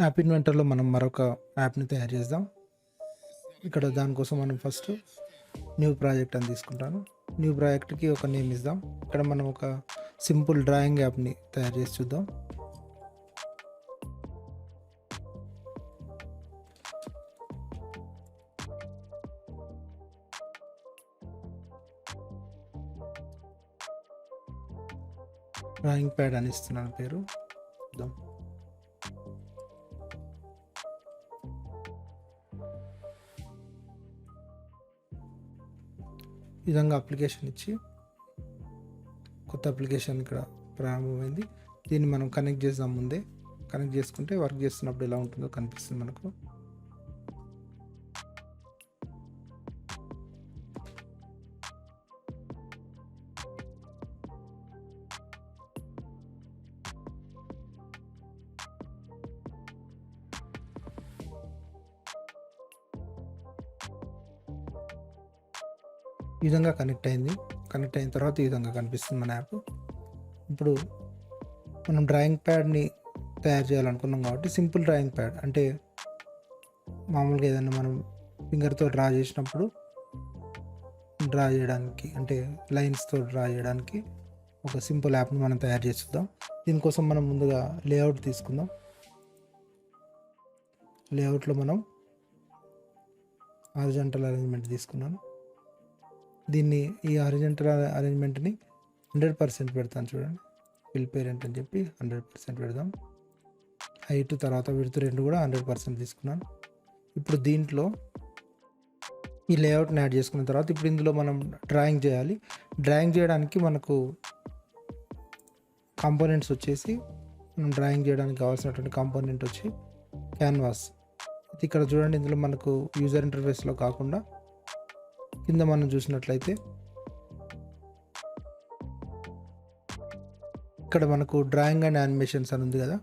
App ఇన్వెంటర్లో మనం మరొక యాప్ని తయారు చేద్దాం. ఇక్కడ దానికోసం మనం ఫస్ట్ న్యూ ప్రాజెక్ట్ అని తీసుకుంటాను. న్యూ ప్రాజెక్ట్కి ఒక నేమ్ ఇద్దాం. ఇక్కడ మనం ఒక సింపుల్ డ్రాయింగ్ యాప్ని తయారు చేసి చూద్దాం. డ్రాయింగ్ ప్యాడ్ అని ఇస్తున్నాను పేరు. చూద్దాం. ఈ విధంగా అప్లికేషన్ ఇచ్చి కొత్త అప్లికేషన్ ఇక్కడ ప్రారంభమైంది. దీన్ని మనం కనెక్ట్ చేద్దాం. ముందే కనెక్ట్ చేసుకుంటే వర్క్ చేస్తున్నప్పుడు ఎలా ఉంటుందో కనిపిస్తుంది మనకు. ఈ విధంగా కనెక్ట్ అయింది. కనెక్ట్ అయిన తర్వాత ఈ విధంగా కనిపిస్తుంది మన యాప్. ఇప్పుడు మనం డ్రాయింగ్ ప్యాడ్ని తయారు చేయాలనుకున్నాం కాబట్టి సింపుల్ డ్రాయింగ్ ప్యాడ్ అంటే మామూలుగా ఏదైనా మనం ఫింగర్తో డ్రా చేసినప్పుడు డ్రా చేయడానికి అంటే లైన్స్తో డ్రా చేయడానికి ఒక సింపుల్ యాప్ని మనం తయారు చేద్దాం. దీనికోసం మనం ముందుగా లేఅవుట్ తీసుకుందాం. లేఅవుట్లో మనం హారిజాంటల్ అరేంజ్మెంట్ తీసుకున్నాను. దీన్ని ఈ హారిజాంటల్ అరేంజ్మెంట్ని 100% పెడతాను. చూడండి, ఫిల్ పేరెంట్ అని చెప్పి 100% పెడదాం. హైట్ తర్వాత విడ్త్ రెండు కూడా 100% తీసుకున్నాను. ఇప్పుడు దీంట్లో ఈ లేఅవుట్ని యాడ్ చేసుకున్న తర్వాత ఇప్పుడు ఇందులో మనం డ్రాయింగ్ చేయాలి. డ్రాయింగ్ చేయడానికి మనకు కాంపోనెంట్స్ వచ్చేసి మనం డ్రాయింగ్ చేయడానికి కావాల్సినటువంటి కాంపోనెంట్ వచ్చి క్యాన్వాస్. ఇక్కడ చూడండి, ఇందులో మనకు యూజర్ ఇంటర్ఫేస్లో కాకుండా కింద మనం చూసినట్లయితే ఇక్కడ మనకు డ్రాయింగ్ అండ్ యానిమేషన్స్ అని ఉంది కదా,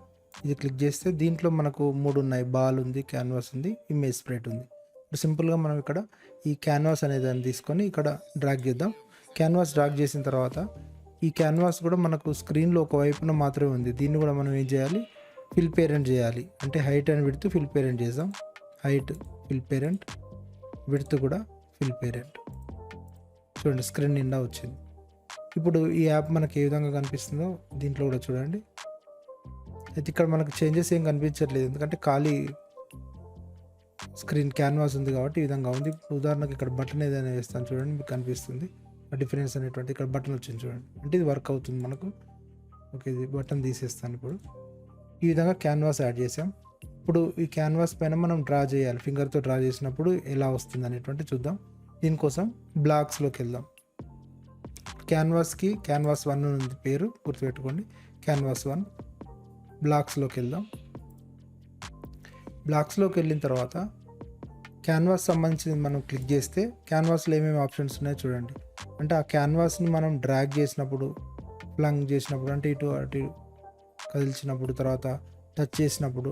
ఇది క్లిక్ చేస్తే దీంట్లో మనకు 3 ఉన్నాయి. బాల్ ఉంది, క్యాన్వాస్ ఉంది, ఇమేజ్ స్ప్రైట్ ఉంది. ఇప్పుడు సింపుల్గా మనం ఇక్కడ ఈ క్యాన్వాస్ అనే దాన్ని తీసుకొని ఇక్కడ డ్రాగ్ చేద్దాం. క్యాన్వాస్ డ్రాగ్ చేసిన తర్వాత ఈ క్యాన్వాస్ కూడా మనకు స్క్రీన్లో ఒక వైపున మాత్రమే ఉంది. దీన్ని కూడా మనం ఏం చేయాలి, ఫిల్ పేరెంట్ చేయాలి. అంటే height and width fill parent చేద్దాం. హైట్ ఫిల్ పేరెంట్, విడ్త్ కూడా ఫిల్ పేరెంట్. చూడండి, స్క్రీన్ నిండా వచ్చింది. ఇప్పుడు ఈ యాప్ మనకి ఏ విధంగా కనిపిస్తుందో దీంట్లో కూడా చూడండి. అయితే ఇక్కడ మనకు చేంజెస్ ఏం కనిపించట్లేదు, ఎందుకంటే ఖాళీ స్క్రీన్ క్యాన్వాస్ ఉంది కాబట్టి ఈ విధంగా ఉంది. ఉదాహరణకు ఇక్కడ బటన్ ఏదైనా వేస్తాను చూడండి, మీకు కనిపిస్తుంది డిఫరెన్స్ అనేటువంటి. ఇక్కడ బటన్ వచ్చింది చూడండి, అంటే ఇది వర్క్ అవుతుంది మనకు. ఓకే, ఇది బటన్ తీసేస్తాను. ఇప్పుడు ఈ విధంగా క్యాన్వాస్ యాడ్ చేసాం. ఇప్పుడు ఈ క్యాన్వాస్ పైన మనం డ్రా చేయాలి. ఫింగర్తో డ్రా చేసినప్పుడు ఎలా వస్తుంది అనేటువంటి చూద్దాం. దీనికోసం బ్లాక్స్లోకి వెళ్దాం. క్యాన్వాస్కి క్యాన్వాస్ 1 ఉంది పేరు, గుర్తుపెట్టుకోండి. క్యాన్వాస్ 1 బ్లాక్స్లోకి వెళ్దాం. బ్లాక్స్లోకి వెళ్ళిన తర్వాత క్యాన్వాస్ సంబంధించి మనం క్లిక్ చేస్తే క్యాన్వాస్లో ఏమేమి ఆప్షన్స్ ఉన్నాయో చూడండి. అంటే ఆ క్యాన్వాస్ని మనం డ్రాగ్ చేసినప్పుడు, ఫ్లంగ్ చేసినప్పుడు, అంటే ఇటు అటు కదిల్చినప్పుడు, తర్వాత టచ్ చేసినప్పుడు,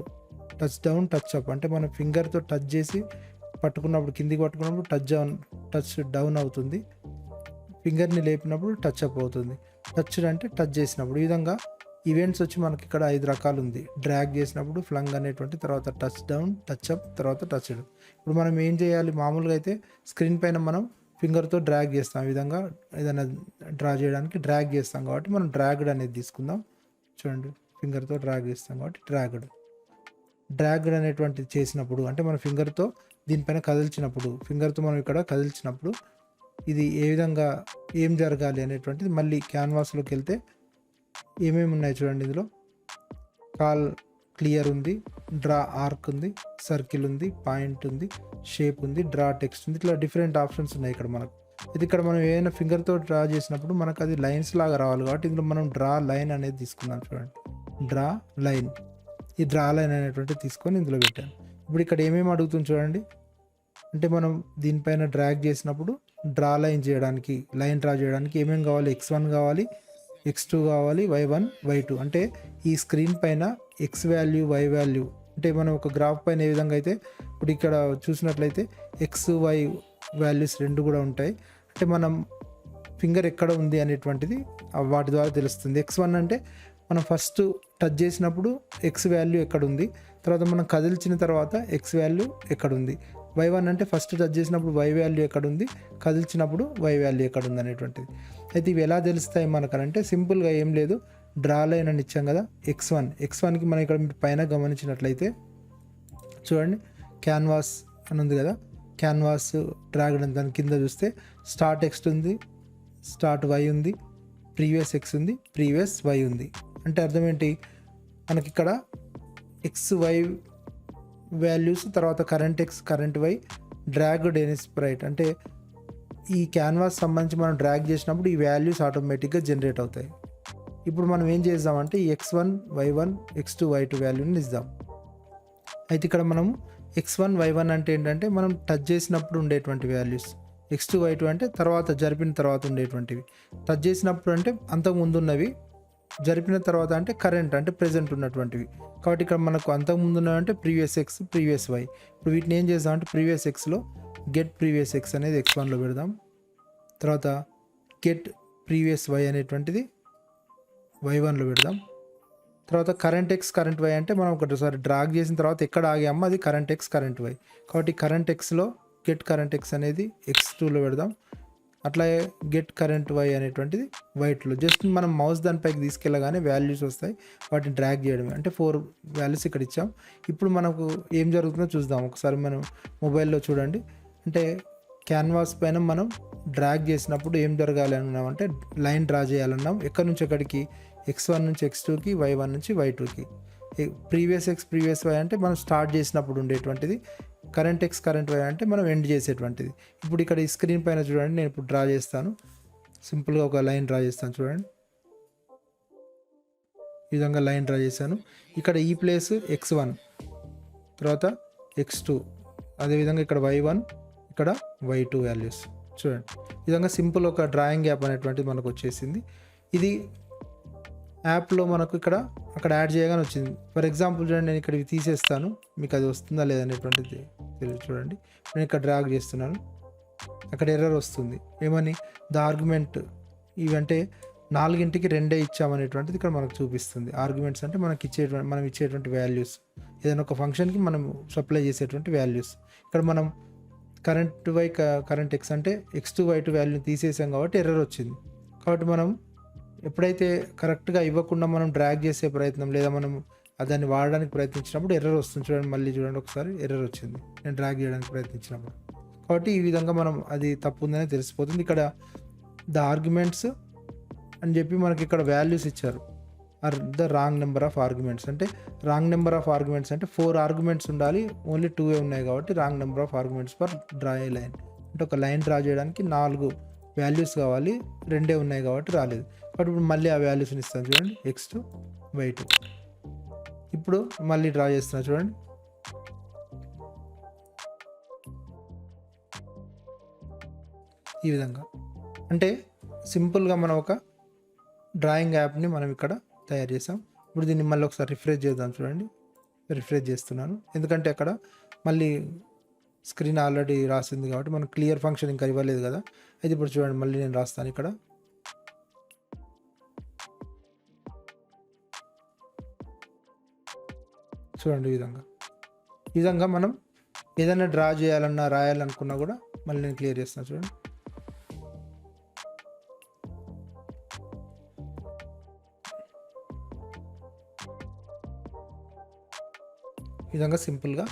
టచ్ డౌన్, టచ్ అప్, అంటే మనం ఫింగర్తో టచ్ చేసి పట్టుకున్నప్పుడు, కిందికి పట్టుకున్నప్పుడు టచ్ డౌన్ అవుతుంది. ఫింగర్ని లేపినప్పుడు టచ్ అప్ అవుతుంది. టచ్ అంటే టచ్ చేసినప్పుడు. ఈ విధంగా ఈవెంట్స్ వచ్చి మనకి ఇక్కడ 5 రకాలు ఉంది. డ్రాగ్ చేసినప్పుడు ఫ్లంగ్ అనేటువంటి, తర్వాత టచ్ డౌన్, టచ్ అప్, తర్వాత టచ్ డౌన్. ఇప్పుడు మనం ఏం చేయాలి, మామూలుగా అయితే స్క్రీన్ పైన మనం ఫింగర్తో డ్రాగ్ చేస్తాం. ఈ విధంగా ఏదైనా డ్రా చేయడానికి డ్రాగ్ చేస్తాం కాబట్టి మనం డ్రాగ్డ్ అనేది తీసుకుందాం. చూడండి, ఫింగర్తో డ్రాగ్ చేస్తాం కాబట్టి డ్రాగ్డ్ అనేటువంటి చేసినప్పుడు, అంటే మన ఫింగర్తో దీనిపైన కదిల్చినప్పుడు, ఫింగర్తో మనం ఇక్కడ కదిల్చినప్పుడు ఇది ఏ విధంగా ఏం జరగాలి అనేటువంటిది మళ్ళీ క్యాన్వాస్లోకి వెళ్తే ఏమేమి ఉన్నాయి చూడండి. ఇందులో కాల్ క్లియర్ ఉంది, డ్రా ఆర్క్ ఉంది, సర్కిల్ ఉంది, పాయింట్ ఉంది, షేప్ ఉంది, డ్రా టెక్స్ట్ ఉంది. ఇట్లా డిఫరెంట్ ఆప్షన్స్ ఉన్నాయి ఇక్కడ మనకు. ఇది ఇక్కడ మనం ఏదైనా ఫింగర్తో డ్రా చేసినప్పుడు మనకు అది లైన్స్ లాగా రావాలి కాబట్టి ఇందులో మనం డ్రా లైన్ అనేది తీసుకుందాం. చూడండి, డ్రా లైన్. ఈ డ్రా లైన్ అనేటువంటి తీసుకొని ఇందులో పెట్టాను. ఇప్పుడు ఇక్కడ ఏమేమి అడుగుతుంది చూడండి. అంటే మనం దీనిపైన డ్రాగ్ చేసినప్పుడు డ్రా లైన్ చేయడానికి, లైన్ డ్రా చేయడానికి ఏమేమి కావాలి, X1 కావాలి, X2 కావాలి, Y1, Y2. అంటే ఈ స్క్రీన్ పైన X వాల్యూ, Y వాల్యూ, అంటే మనం ఒక గ్రాఫ్ పైన ఏ విధంగా అయితే ఇప్పుడు ఇక్కడ చూసినట్లయితే X, Y వాల్యూస్ రెండు కూడా ఉంటాయి. అంటే మనం ఫింగర్ ఎక్కడ ఉంది అనేటువంటిది వాటి ద్వారా తెలుస్తుంది. X1 అంటే మనం ఫస్ట్ టచ్ చేసినప్పుడు ఎక్స్ వాల్యూ ఎక్కడుంది, తర్వాత మనం కదిల్చిన తర్వాత ఎక్స్ వాల్యూ ఎక్కడుంది, y1 అంటే ఫస్ట్ టచ్ చేసినప్పుడు y వాల్యూ ఎక్కడుంది, కదిల్చినప్పుడు y వాల్యూ ఎక్కడుంది అనేటువంటిది. అయితే ఇవి ఎలా తెలుస్తాయి మనకనంటే సింపుల్గా ఏం లేదు, డ్రా లైన్ అని ఇచ్చాం కదా, x1కి మనం ఇక్కడ పైన గమనించినట్లయితే చూడండి క్యాన్వాస్ అని ఉంది కదా, క్యాన్వాస్ డ్రాగ్ దాని కింద చూస్తే స్టార్ట్ ఎక్స్ ఉంది, స్టార్ట్ వై ఉంది, ప్రీవియస్ ఎక్స్ ఉంది, ప్రీవియస్ వై ఉంది. అంటే అర్థం ఏంటి, మనకి ఇక్కడ ఎక్స్ వై వాల్యూస్, తర్వాత current X current Y dragged and sprite, అంటే ఈ క్యాన్వాస్ సంబంధించి మనం డ్రాగ్ చేసినప్పుడు ఈ వాల్యూస్ ఆటోమేటిక్గా జనరేట్ అవుతాయి. ఇప్పుడు మనం ఏం చేద్దామంటే ఈ x1 y1 x2 y2 వాల్యూని ఇద్దాం. అయితే ఇక్కడ మనం x1 y1 అంటే ఏంటంటే మనం టచ్ చేసినప్పుడు ఉండేటువంటి వాల్యూస్, x2 y2 అంటే తర్వాత జరిపిన తర్వాత ఉండేటువంటివి. టచ్ చేసినప్పుడు అంటే అంతకుముందు ఉన్నవి, జరిపిన తర్వాత అంటే కరెంట్ అంటే ప్రెజెంట్ ఉన్నటువంటివి. కాబట్టి ఇక్కడ మనకు అంతకుముందు ఉన్నవి అంటే ప్రీవియస్ ఎక్స్ ప్రీవియస్ వై. ఇప్పుడు వీటిని ఏం చేద్దాం అంటే ప్రీవియస్ ఎక్స్లో గెట్ ప్రీవియస్ ఎక్స్ అనేది x1లో పెడదాం, తర్వాత గెట్ ప్రీవియస్ వై అనేటువంటిది y1లో పెడదాం, తర్వాత కరెంట్ ఎక్స్ కరెంట్ వై అంటే మనం ఒకసారి డ్రాగ్ చేసిన తర్వాత ఎక్కడ ఆగామో అది కరెంట్ ఎక్స్ కరెంట్ వై. కాబట్టి కరెంట్ ఎక్స్లో గెట్ కరెంట్ ఎక్స్ అనేది x2లో పెడదాం, అట్లాగే గెట్ కరెంట్ వై అనేటువంటిది వైట్లో. జస్ట్ మనం మౌస్ దానిపైకి తీసుకెళ్ళగానే వాల్యూస్ వస్తాయి, వాటిని డ్రాగ్ చేయడమే. అంటే 4 వాల్యూస్ ఇక్కడ ఇచ్చాం. ఇప్పుడు మనకు ఏం జరుగుతుందో చూద్దాం ఒకసారి. మనం మొబైల్లో చూడండి, అంటే క్యాన్వాస్ పైన మనం డ్రాగ్ చేసినప్పుడు ఏం జరగాలి అన్నామంటే లైన్ డ్రా చేయాలన్నాం. ఎక్కడి నుంచి ఎక్కడికి, x1 నుంచి x2కి, y1 నుంచి y2కి. ప్రీవియస్ ఎక్స్ ప్రీవియస్ వై అంటే మనం స్టార్ట్ చేసినప్పుడు ఉండేటువంటిది, కరెంట్ ఎక్స్ కరెంట్ వై అంటే మనం ఎండ్ చేసేటువంటిది. ఇప్పుడు ఇక్కడ ఈ స్క్రీన్ పైన చూడండి, నేను ఇప్పుడు డ్రా చేస్తాను, సింపుల్గా ఒక లైన్ డ్రా చేస్తాను చూడండి. ఈ విధంగా లైన్ డ్రా చేశాను. ఇక్కడ ఈ ప్లేస్ x1, తర్వాత x2, అదేవిధంగా ఇక్కడ y1, ఇక్కడ y2 వాల్యూస్ చూడండి. ఈ విధంగా సింపుల్ ఒక డ్రాయింగ్ యాప్ అనేటువంటిది మనకు వచ్చేసింది. ఇది యాప్లో మనకు ఇక్కడ అక్కడ యాడ్ చేయగానే వచ్చింది. ఫర్ ఎగ్జాంపుల్ చూడండి, నేను ఇక్కడ తీసేస్తాను, మీకు అది వస్తుందా లేదనేటువంటిది చూడండి. నేను ఇక్కడ డ్రాగ్ చేస్తున్నాను, అక్కడ ఎర్రర్ వస్తుంది. ఏమని, ద ఆర్గ్యుమెంట్ ఇవంటే 4కి 2 ఇచ్చామనేటువంటిది ఇక్కడ మనకు చూపిస్తుంది. ఆర్గ్యుమెంట్స్ అంటే మనం ఇచ్చేటువంటి వాల్యూస్, ఏదైనా ఒక ఫంక్షన్కి మనం సప్లై చేసేటువంటి వాల్యూస్. ఇక్కడ మనం కరెంట్ వై కరెంట్ ఎక్స్ అంటే x2 y2 వాల్యూని తీసేసాం కాబట్టి ఎర్రర్ వచ్చింది. కాబట్టి మనం ఎప్పుడైతే కరెక్ట్గా ఇవ్వకుండా మనం డ్రాగ్ చేసే ప్రయత్నం లేదా మనం దాన్ని వాడడానికి ప్రయత్నించినప్పుడు ఎర్రర్ వస్తుంది. చూడండి, మళ్ళీ చూడండి ఒకసారి, ఎర్రర్ వచ్చింది నేను డ్రాగ్ చేయడానికి ప్రయత్నించినప్పుడు. కాబట్టి ఈ విధంగా మనం అది తప్పు ఉందని తెలిసిపోతుంది. ఇక్కడ ద ఆర్గ్యుమెంట్స్ అని చెప్పి మనకి ఇక్కడ వాల్యూస్ ఇచ్చారు, are the wrong number of arguments. అంటే రాంగ్ నెంబర్ ఆఫ్ ఆర్గ్యుమెంట్స్ అంటే 4 ఆర్గ్యుమెంట్స్ ఉండాలి, ఓన్లీ 2 ఉన్నాయి కాబట్టి wrong number of arguments for draw a line. అంటే ఒక లైన్ డ్రా చేయడానికి 4 వాల్యూస్ కావాలి, 2 ఉన్నాయి కాబట్టి రాలేదు. కాబట్టి ఇప్పుడు మళ్ళీ ఆ వాల్యూస్ని ఇస్తాను చూడండి, x2 y2. ఇప్పుడు మళ్ళీ డ్రా చేస్తున్నా చూడండి. ఈ విధంగా అంటే సింపుల్గా మనం ఒక డ్రాయింగ్ యాప్ని మనం ఇక్కడ తయారు చేసాం. ఇప్పుడు దీన్ని మళ్ళీ ఒకసారి రిఫ్రెష్ చేద్దాం చూడండి. రిఫ్రెష్ చేస్తున్నాను ఎందుకంటే అక్కడ మళ్ళీ స్క్రీన్ ఆల్రెడీ రాసింది కాబట్టి మనం క్లియర్ ఫంక్షన్ ఇంకా ఇవ్వలేదు కదా. అయితే ఇప్పుడు చూడండి, మళ్ళీ నేను రాస్తాను ఇక్కడ. చూడండి ఈ విధంగా మనం ఏదైనా డ్రా చేయాలన్నా రాయాలనుకున్నా కూడా మళ్ళీ నేను క్లియర్ చేస్తాను చూడండి. ఈ విధంగా సింపుల్గా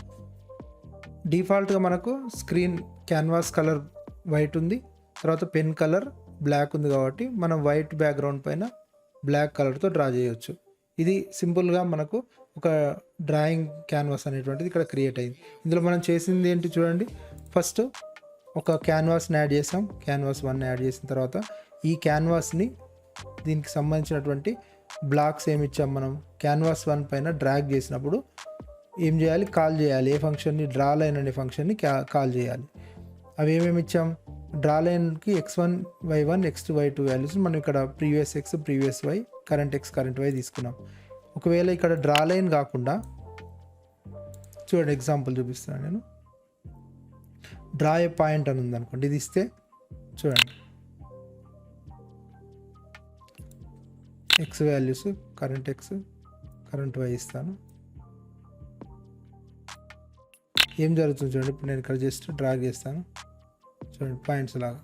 డిఫాల్ట్గా మనకు స్క్రీన్ క్యాన్వాస్ కలర్ వైట్ ఉంది, తర్వాత పెన్ కలర్ బ్లాక్ ఉంది కాబట్టి మనం వైట్ బ్యాక్గ్రౌండ్ పైన బ్లాక్ కలర్తో డ్రా చేయవచ్చు. ఇది సింపుల్గా మనకు ఒక డ్రాయింగ్ క్యాన్వాస్ అనేటువంటిది ఇక్కడ క్రియేట్ అయింది. ఇందులో మనం చేసింది ఏంటి చూడండి, ఫస్ట్ ఒక క్యాన్వాస్ని యాడ్ చేసాం, క్యాన్వాస్ 1 యాడ్ చేసిన తర్వాత ఈ క్యాన్వాస్ని దీనికి సంబంధించినటువంటి బ్లాక్స్ ఏమి ఇచ్చాం, మనం క్యాన్వాస్ 1 పైన డ్రాగ్ చేసినప్పుడు ఏం చేయాలి, కాల్ చేయాలి. ఏ ఫంక్షన్ని, డ్రా లైన్ అనే ఫంక్షన్ని కాల్ చేయాలి. అవి ఏమేమి ఇచ్చాం, డ్రా లైన్కి x1 y1 x2 y2 values మనం ఇక్కడ previous X previous Y current X current Y తీసుకున్నాం. ఒకవేళ ఇక్కడ డ్రా లైన్ కాకుండా చూడండి, ఎగ్జాంపుల్ చూపిస్తున్నాను నేను. డ్రా ఏ పాయింట్ అని ఉందనుకోండి, ఇది ఇస్తే చూడండి X values current X current Y ఇస్తాను. ఏం జరుగుతుంది చూడండి, ఇప్పుడు నేను ఇక్కడ జస్ట్ డ్రాగ్ చేస్తాను చూడండి, పాయింట్స్ లాగా,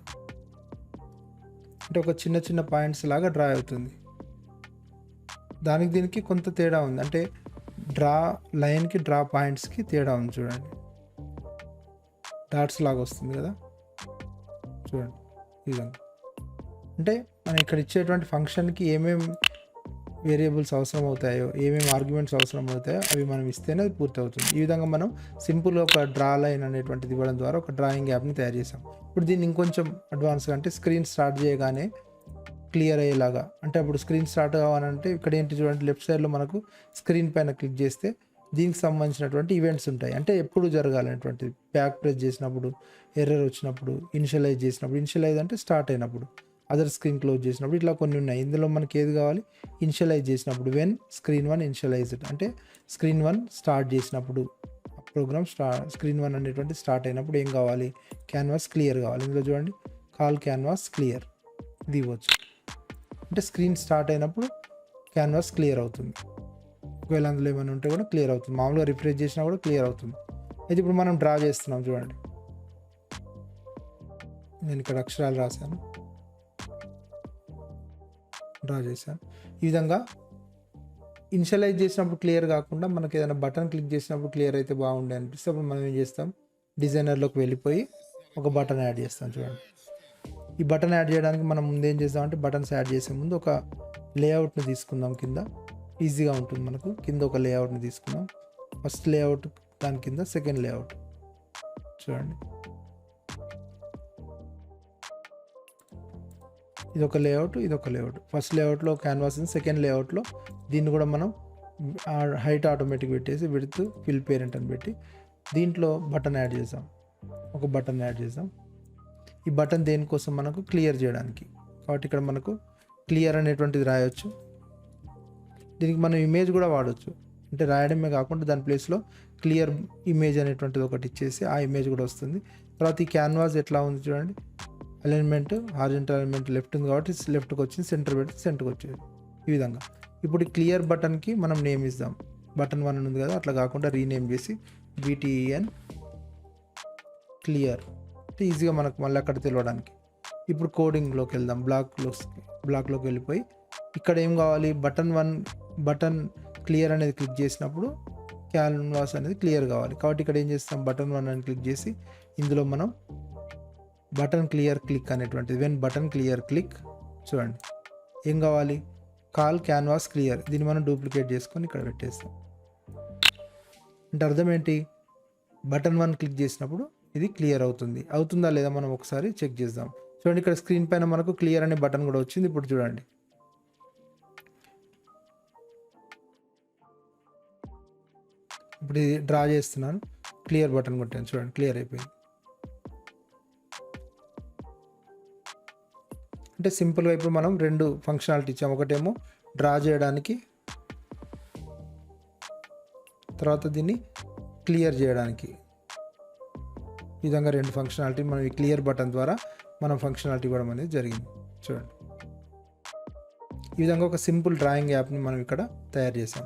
అంటే ఒక చిన్న చిన్న పాయింట్స్ లాగా డ్రా అవుతుంది. దానికి దీనికి కొంత తేడా ఉంది, అంటే డ్రా లైన్కి డ్రా పాయింట్స్కి తేడా ఉంది చూడండి, డాట్స్ లాగా వస్తుంది కదా చూడండి ఈ విధంగా. అంటే మనం ఇక్కడ ఇచ్చేటువంటి ఫంక్షన్కి ఏమేమి వేరియబుల్స్ అవసరం అవుతాయో, ఏమేమి ఆర్గ్యుమెంట్స్ అవసరం అవుతాయో అవి మనం ఇస్తేనే అది పూర్తి అవుతుంది. ఈ విధంగా మనం సింపుల్గా ఒక డ్రా లైన్ అనేటువంటిది ఇవ్వడం ద్వారా ఒక డ్రాయింగ్ యాప్ని తయారు చేసాం. ఇప్పుడు దీన్ని ఇంకొంచెం అడ్వాన్స్గా, అంటే స్క్రీన్ స్టార్ట్ చేయగానే క్లియర్ అయ్యేలాగా, అంటే అప్పుడు స్క్రీన్ స్టార్ట్ కావాలంటే ఇక్కడ ఏంటి చూడండి, లెఫ్ట్ సైడ్లో మనకు స్క్రీన్ పైన క్లిక్ చేస్తే దీనికి సంబంధించినటువంటి ఈవెంట్స్ ఉంటాయి, అంటే ఎప్పుడు జరగాలనేటువంటిది. బ్యాక్ ప్రెస్ చేసినప్పుడు, ఎర్రర్ వచ్చినప్పుడు, ఇనిషియలైజ్ చేసినప్పుడు, ఇనిషియలైజ్ అంటే స్టార్ట్ అయినప్పుడు, అదర్ స్క్రీన్ క్లోజ్ చేసినప్పుడు, ఇట్లా కొన్ని ఉన్నాయి. ఇందులో మనకి ఏది కావాలి, ఇనిషియలైజ్ చేసినప్పుడు, వెన్ స్క్రీన్ 1 ఇనిషియలైజ్డ్, అంటే స్క్రీన్ 1 స్టార్ట్ చేసినప్పుడు, ప్రోగ్రామ్ స్క్రీన్ 1 అనేటువంటి స్టార్ట్ అయినప్పుడు ఏం కావాలి, క్యాన్వాస్ క్లియర్ కావాలి. ఇందులో చూడండి, కాల్ క్యాన్వాస్ క్లియర్, ఇది ఇవ్వచ్చు. అంటే స్క్రీన్ స్టార్ట్ అయినప్పుడు క్యాన్వాస్ క్లియర్ అవుతుంది. ఒకవేళ అందులో ఏమైనా ఉంటే కూడా క్లియర్ అవుతుంది, మామూలుగా రిఫ్రెష్ చేసినా కూడా క్లియర్ అవుతుంది. అయితే ఇప్పుడు మనం డ్రా చేస్తున్నాం చూడండి, నేను ఇక్కడ అక్షరాలు రాశాను, డ్రా చేశాను. ఈ విధంగా ఇనిషియలైజ్ చేసినప్పుడు క్లియర్ కాకుండా మనకి ఏదైనా బటన్ క్లిక్ చేసినప్పుడు క్లియర్ అయితే బాగుండే అనిపిస్తే అప్పుడు మనం ఏం చేస్తాం, డిజైనర్లోకి వెళ్ళిపోయి ఒక బటన్ యాడ్ చేస్తాం చూడండి. ఈ బటన్ యాడ్ చేయడానికి మనం ముందు ఏం చేస్తామంటే, బటన్స్ యాడ్ చేసే ముందు ఒక లేఅవుట్ని తీసుకుందాం, కింద ఈజీగా ఉంటుంది మనకు. కింద ఒక లేఅవుట్ని తీసుకుందాం, ఫస్ట్ లేఅవుట్, దాని కింద సెకండ్ లేఅవుట్ చూడండి, ఇదొక లేఅవుట్, ఇదొక లేఅవుట్. ఫస్ట్ లేఅవుట్లో క్యాన్వాస్, సెకండ్ లేఅవుట్లో దీన్ని కూడా మనం హైట్ ఆటోమేటిక్ పెట్టేసి విడ్త్ ఫిల్ పేరెంట్ అని పెట్టి దీంట్లో బటన్ యాడ్ చేసాం, ఒక బటన్ యాడ్ చేసాం. ఈ బటన్ దేనికోసం, మనకు క్లియర్ చేయడానికి, కాబట్టి ఇక్కడ మనకు క్లియర్ అనేటువంటిది రాయొచ్చు. దీనికి మనం ఇమేజ్ కూడా వాడచ్చు, అంటే రాయడమే కాకుండా దాని ప్లేస్లో క్లియర్ ఇమేజ్ అనేటువంటిది ఒకటి ఇచ్చేసి ఆ ఇమేజ్ కూడా వస్తుంది. తర్వాత ఈ క్యాన్వాస్ ఎట్లా ఉంది చూడండి, అలైన్మెంట్ హారిజంటల్ అలైన్మెంట్ లెఫ్ట్ ఉంది కాబట్టి లెఫ్ట్కి వచ్చింది, సెంటర్ పెట్టి సెంటర్కి వచ్చేది ఈ విధంగా. ఇప్పుడు ఈ క్లియర్ బటన్కి మనం నేమ్ ఇద్దాం, బటన్ 1 ఉంది కదా, అట్లా కాకుండా రీనేమ్ చేసి BTEN క్లియర్, అంటే ఈజీగా మనకు మళ్ళీ అక్కడ తెలియడానికి. ఇప్పుడు కోడింగ్లోకి వెళ్దాం, బ్లాక్లోకి వెళ్ళిపోయి ఇక్కడ ఏం కావాలి, బటన్ క్లియర్ అనేది క్లిక్ చేసినప్పుడు క్యాన్వాస్ అనేది క్లియర్ కావాలి. కాబట్టి ఇక్కడ ఏం చేస్తాం, బటన్ 1 అని క్లిక్ చేసి ఇందులో మనం బటన్ క్లియర్ క్లిక్ అనేటువంటిది, వెన్ బటన్ క్లియర్ క్లిక్ చూడండి ఏం కావాలి, కాల్ క్యాన్వాస్ క్లియర్, దీన్ని మనం డూప్లికేట్ చేసుకొని ఇక్కడ పెట్టేస్తాం. అంటే అర్థం ఏంటి, బటన్ 1 క్లిక్ చేసినప్పుడు ఇది క్లియర్ అవుతుందా లేదా మనం ఒకసారి చెక్ చేద్దాం. చూడండి ఇక్కడ స్క్రీన్ పైన మనకు క్లియర్ అనే బటన్ కూడా వచ్చింది. ఇప్పుడు చూడండి, ఇప్పుడు ఇది డ్రా చేస్తున్నాను, క్లియర్ బటన్ కొట్టాను చూడండి, క్లియర్ అయిపోయింది. అంటే సింపుల్గా ఇప్పుడు మనం రెండు ఫంక్షనాలిటీ ఇచ్చాము, ఒకటేమో డ్రా చేయడానికి, తర్వాత దీన్ని క్లియర్ చేయడానికి. ఈ విధంగా రెండు ఫంక్షనాలిటీ మనం ఈ క్లియర్ బటన్ ద్వారా మనం ఫంక్షనాలిటీ ఇవ్వడం అనేది జరిగింది చూడండి. ఈ విధంగా ఒక సింపుల్ డ్రాయింగ్ యాప్ని మనం ఇక్కడ తయారు చేసాం.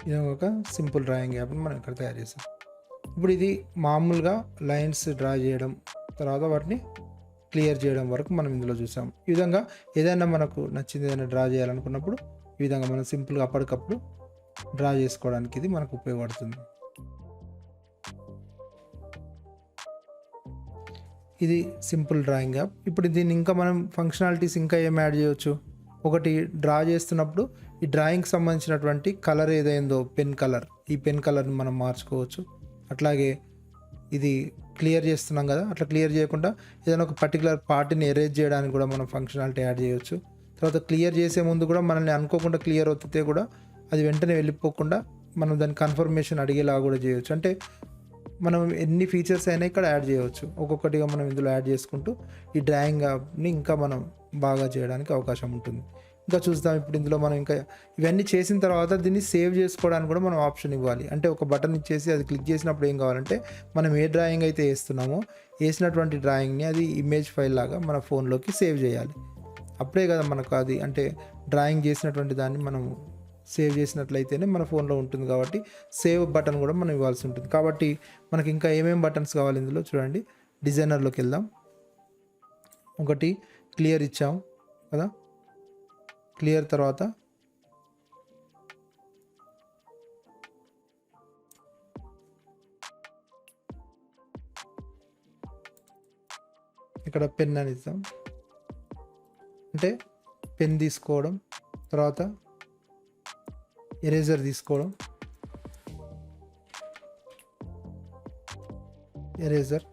ఇది ఒక సింపుల్ డ్రాయింగ్ యాప్ని మనం ఇక్కడ తయారు చేసాం. ఇప్పుడు ఇది మామూలుగా లైన్స్ డ్రా చేయడం, తర్వాత వాటిని క్లియర్ చేయడం వరకు మనం ఇందులో చూసాం. ఈ విధంగా ఏదైనా మనకు నచ్చింది ఏదైనా డ్రా చేయాలనుకున్నప్పుడు ఈ విధంగా మనం సింపుల్గా అప్పటికప్పుడు డ్రా చేసుకోవడానికి ఇది మనకు ఉపయోగపడుతుంది. ఇది సింపుల్ డ్రాయింగ్ యాప్. ఇప్పుడు దీన్ని ఇంకా మనం ఫంక్షనాలిటీస్ ఇంకా ఏం యాడ్ చేయవచ్చు, ఒకటి డ్రా చేస్తున్నప్పుడు ఈ డ్రాయింగ్కి సంబంధించినటువంటి కలర్ ఏదైందో పెన్ కలర్, ఈ పెన్ కలర్ని మనం మార్చుకోవచ్చు. అట్లాగే ఇది క్లియర్ చేస్తున్నాం కదా, అట్లా క్లియర్ చేయకుండా ఏదైనా ఒక పర్టికులర్ పార్ట్ని ఎరేజ్ చేయడానికి కూడా మనం ఫంక్షనాలిటీ యాడ్ చేయవచ్చు. తర్వాత క్లియర్ చేసే ముందు కూడా మనల్ని అనుకోకుండా క్లియర్ అవుతుంటే కూడా అది వెంటనే వెళ్ళిపోకుండా మనం దాని కన్ఫర్మేషన్ అడిగేలా కూడా చేయవచ్చు. అంటే మనం ఎన్ని ఫీచర్స్ అయినా ఇక్కడ యాడ్ చేయవచ్చు, ఒక్కొక్కటిగా మనం ఇందులో యాడ్ చేసుకుంటూ ఈ డ్రాయింగ్ యాప్ని ఇంకా మనం బాగా చేయడానికి అవకాశం ఉంటుంది. ఇంకా చూద్దాం. ఇప్పుడు ఇందులో మనం ఇంకా ఇవన్నీ చేసిన తర్వాత దీన్ని సేవ్ చేసుకోవడానికి కూడా మనం ఆప్షన్ ఇవ్వాలి. అంటే ఒక బటన్ ఇచ్చేసి అది క్లిక్ చేసినప్పుడు ఏం కావాలంటే మనం ఏ డ్రాయింగ్ అయితే వేస్తున్నామో వేసినటువంటి డ్రాయింగ్ని అది ఇమేజ్ ఫైల్ లాగా మన ఫోన్లోకి సేవ్ చేయాలి. అప్పుడే కదా మనకు అది అంటే డ్రాయింగ్ చేసినటువంటి దాన్ని మనం సేవ్ చేసినట్లయితేనే మన ఫోన్లో ఉంటుంది. కాబట్టి సేవ్ బటన్ కూడా మనం ఇవ్వాల్సి ఉంటుంది. కాబట్టి మనకి ఇంకా ఏమేమి బటన్స్ కావాలి ఇందులో చూడండి. డిజైనర్లోకి వెళ్దాం. ఒకటి క్లియర్ ఇచ్చాం కదా. క్లియర్ తర్వాత ఇక్కడ పెన్ అని ఇస్తాం. అంటే పెన్ తీసుకోవడం, తర్వాత ఎరేజర్ తీసుకోవడం, ఎరేజర్,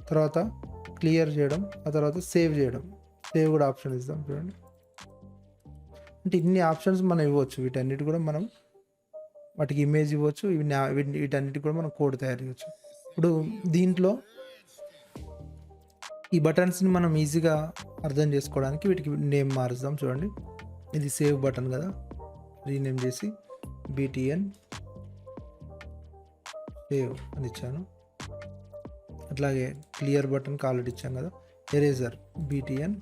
తర్వాత క్లియర్ చేయడం, ఆ తర్వాత సేవ్ చేయడం. సేవ్ కూడా ఆప్షన్ ఇస్తాం చూడండి. అంటే ఇన్ని ఆప్షన్స్ మనం ఇవ్వచ్చు. వీటన్నిటి కూడా మనం వాటికి ఇమేజ్ ఇవ్వచ్చు. వీటన్నిటి కూడా మనం కోడ్ తయారు చేయవచ్చు. ఇప్పుడు దీంట్లో ఈ బటన్స్ని మనం ఈజీగా అర్థం చేసుకోవడానికి వీటికి నేమ్ మారుస్తాం చూడండి. ఇది సేవ్ బటన్ కదా, రీనేమ్ చేసి BTN సేవ్ అని ఇచ్చాను. అట్లాగే క్లియర్ బటన్కి ఆల్రెడీ ఇచ్చాం కదా. ఎరేజర్ BTN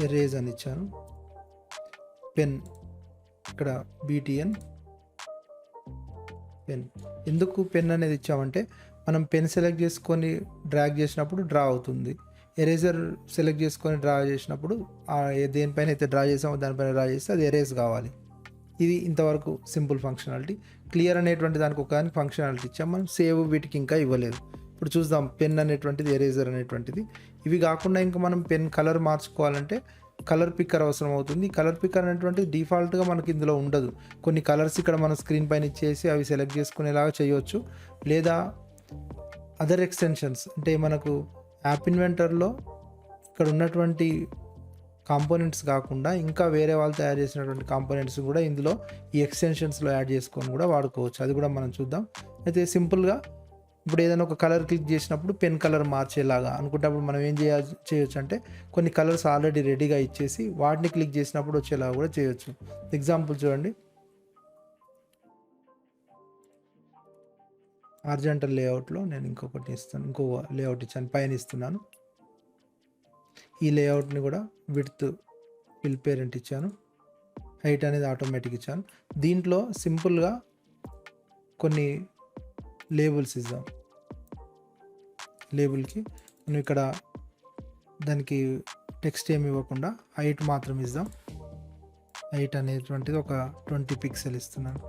ఎరేజ్ అని ఇచ్చాను. పెన్ ఇక్కడ BTN పెన్. ఎందుకు పెన్ అనేది ఇచ్చామంటే మనం పెన్ సెలెక్ట్ చేసుకొని డ్రాగ్ చేసినప్పుడు డ్రా అవుతుంది. ఎరేజర్ సెలెక్ట్ చేసుకొని డ్రా చేసినప్పుడు దేనిపైన అయితే డ్రా చేసామో దానిపైన డ్రా చేస్తే అది ఎరేజ్ కావాలి. ఇది ఇంతవరకు సింపుల్ ఫంక్షనాలిటీ. క్లియర్ అనేటువంటి దానికి ఒక ఫంక్షనాలిటీ ఇచ్చాం మనం. సేవ్ వీటికి ఇంకా ఇవ్వలేదు. ఇప్పుడు చూద్దాం. పెన్ అనేటువంటిది, ఎరేజర్ అనేటువంటిది. ఇవి కాకుండా ఇంకా మనం పెన్ కలర్ మార్చుకోవాలంటే కలర్ పిక్కర్ అవసరం అవుతుంది. కలర్ పిక్కర్ అనేటువంటిది డిఫాల్ట్గా మనకి ఇందులో ఉండదు. కొన్ని కలర్స్ ఇక్కడ మన స్క్రీన్ పైన ఇచ్చేసి అవి సెలెక్ట్ చేసుకునేలాగా చేయవచ్చు. లేదా అదర్ ఎక్స్టెన్షన్స్ అంటే మనకు యాప్ ఇన్వెంటర్లో ఇక్కడ ఉన్నటువంటి కాంపోనెంట్స్ కాకుండా ఇంకా వేరే వాళ్ళు తయారు చేసినటువంటి కాంపోనెంట్స్ కూడా ఇందులో ఈ ఎక్స్టెన్షన్స్లో యాడ్ చేసుకొని కూడా వాడుకోవచ్చు. అది కూడా మనం చూద్దాం. అయితే సింపుల్గా ఇప్పుడు ఏదైనా ఒక కలర్ క్లిక్ చేసినప్పుడు పెన్ కలర్ మార్చేలాగా అనుకుంటప్పుడు మనం ఏం చేయొచ్చు అంటే కొన్ని కలర్స్ ఆల్రెడీ రెడీగా ఇచ్చేసి వాటిని క్లిక్ చేసినప్పుడు వచ్చేలాగా కూడా చేయొచ్చు. ఎగ్జాంపుల్ చూడండి. హారిజాంటల్ లేఅవుట్లో నేను ఇంకొకటి ఇస్తాను. ఇంకో లేఅవుట్ ఇచ్చాను, పైన ఇస్తున్నాను. ఈ లేఅవుట్ని కూడా విడ్త్ ఫిల్ పేరెంట్ ఇచ్చాను. హైట్ అనేది ఆటోమేటిక్ ఇచ్చాను. దీంట్లో సింపుల్గా కొన్ని లేబుల్స్ ఇద్దాం. లేబుల్కి మనం ఇక్కడ దానికి టెక్స్ట్ ఏమి ఇవ్వకుండా హైట్ మాత్రం ఇద్దాం. హైట్ అనేటువంటిది ఒక 20 పిక్సెల్ ఇస్తున్నాను.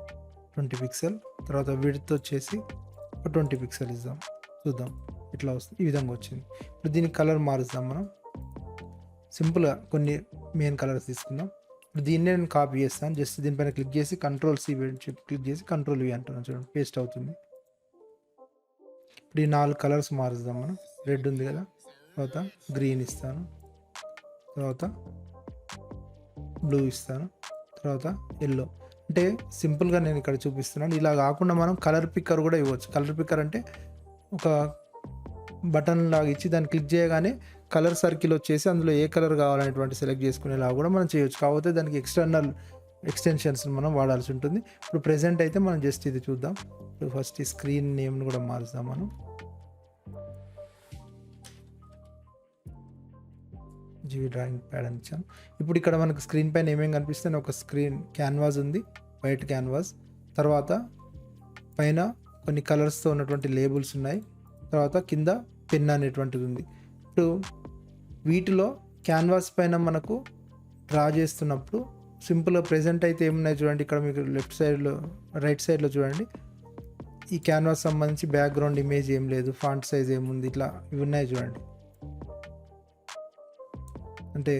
20 పిక్సెల్. తర్వాత విడ్త్ వచ్చేసి ఒక 20 పిక్సెల్ ఇద్దాం. చూద్దాం ఇట్లా వస్తుంది. ఈ విధంగా వచ్చింది. ఇప్పుడు దీనికి కలర్ మారుస్తాం మనం. సింపుల్గా కొన్ని మెయిన్ కలర్స్ తీసుకుందాం. ఇప్పుడు దీన్నే నేను కాపీ చేస్తాను. జస్ట్ దీనిపైన క్లిక్ చేసి Ctrl+C క్లిక్ చేసి Ctrl+V అంటున్నాను చూడండి. పేస్ట్ అవుతుంది. ఇప్పుడు ఈ 4 కలర్స్ మారుస్తాం మనం. రెడ్ ఉంది కదా, తర్వాత గ్రీన్ ఇస్తాను, తర్వాత బ్లూ ఇస్తాను, తర్వాత ఎల్లో. అంటే సింపుల్గా నేను ఇక్కడ చూపిస్తున్నాను. ఇలా కాకుండా మనం కలర్ పిక్కర్ కూడా ఇవ్వచ్చు. కలర్ పిక్కర్ అంటే ఒక బటన్ లాగా ఇచ్చి దాన్ని క్లిక్ చేయగానే కలర్ సర్కిల్ వచ్చేసి అందులో ఏ కలర్ కావాలనేటువంటి సెలెక్ట్ చేసుకునేలా కూడా మనం చేయొచ్చు. కాకపోతే దానికి ఎక్స్టర్నల్ ఎక్స్టెన్షన్స్ మనం వాడాల్సి ఉంటుంది. ఇప్పుడు ప్రెజెంట్ అయితే మనం జస్ట్ ఇది చూద్దాం. ఇప్పుడు ఫస్ట్ ఈ స్క్రీన్ నేమ్ని కూడా మారుస్తాం మనం. జీవి డ్రాయింగ్ ప్యాడ్ అని ఇచ్చాను. ఇప్పుడు ఇక్కడ మనకు స్క్రీన్ పైన ఏమేమి కనిపిస్తుంది? ఒక స్క్రీన్ క్యాన్వాస్ ఉంది, వైట్ క్యాన్వాస్. తర్వాత పైన కొన్ని కలర్స్తో ఉన్నటువంటి లేబుల్స్ ఉన్నాయి. తర్వాత కింద పెన్ అనేటువంటిది ఉంది. ఇప్పుడు వీటిలో క్యాన్వాస్ పైన మనకు డ్రా చేస్తున్నప్పుడు సింపుల్గా ప్రెజెంట్ అయితే ఏమున్నాయి చూడండి. ఇక్కడ మీకు లెఫ్ట్ సైడ్లో రైట్ సైడ్లో చూడండి. ఈ క్యాన్వాస్ సంబంధించి బ్యాక్గ్రౌండ్ ఇమేజ్ ఏం లేదు, ఫాంట్ సైజ్ ఏముంది, ఇట్లా ఇవి ఉన్నాయి చూడండి. అంటే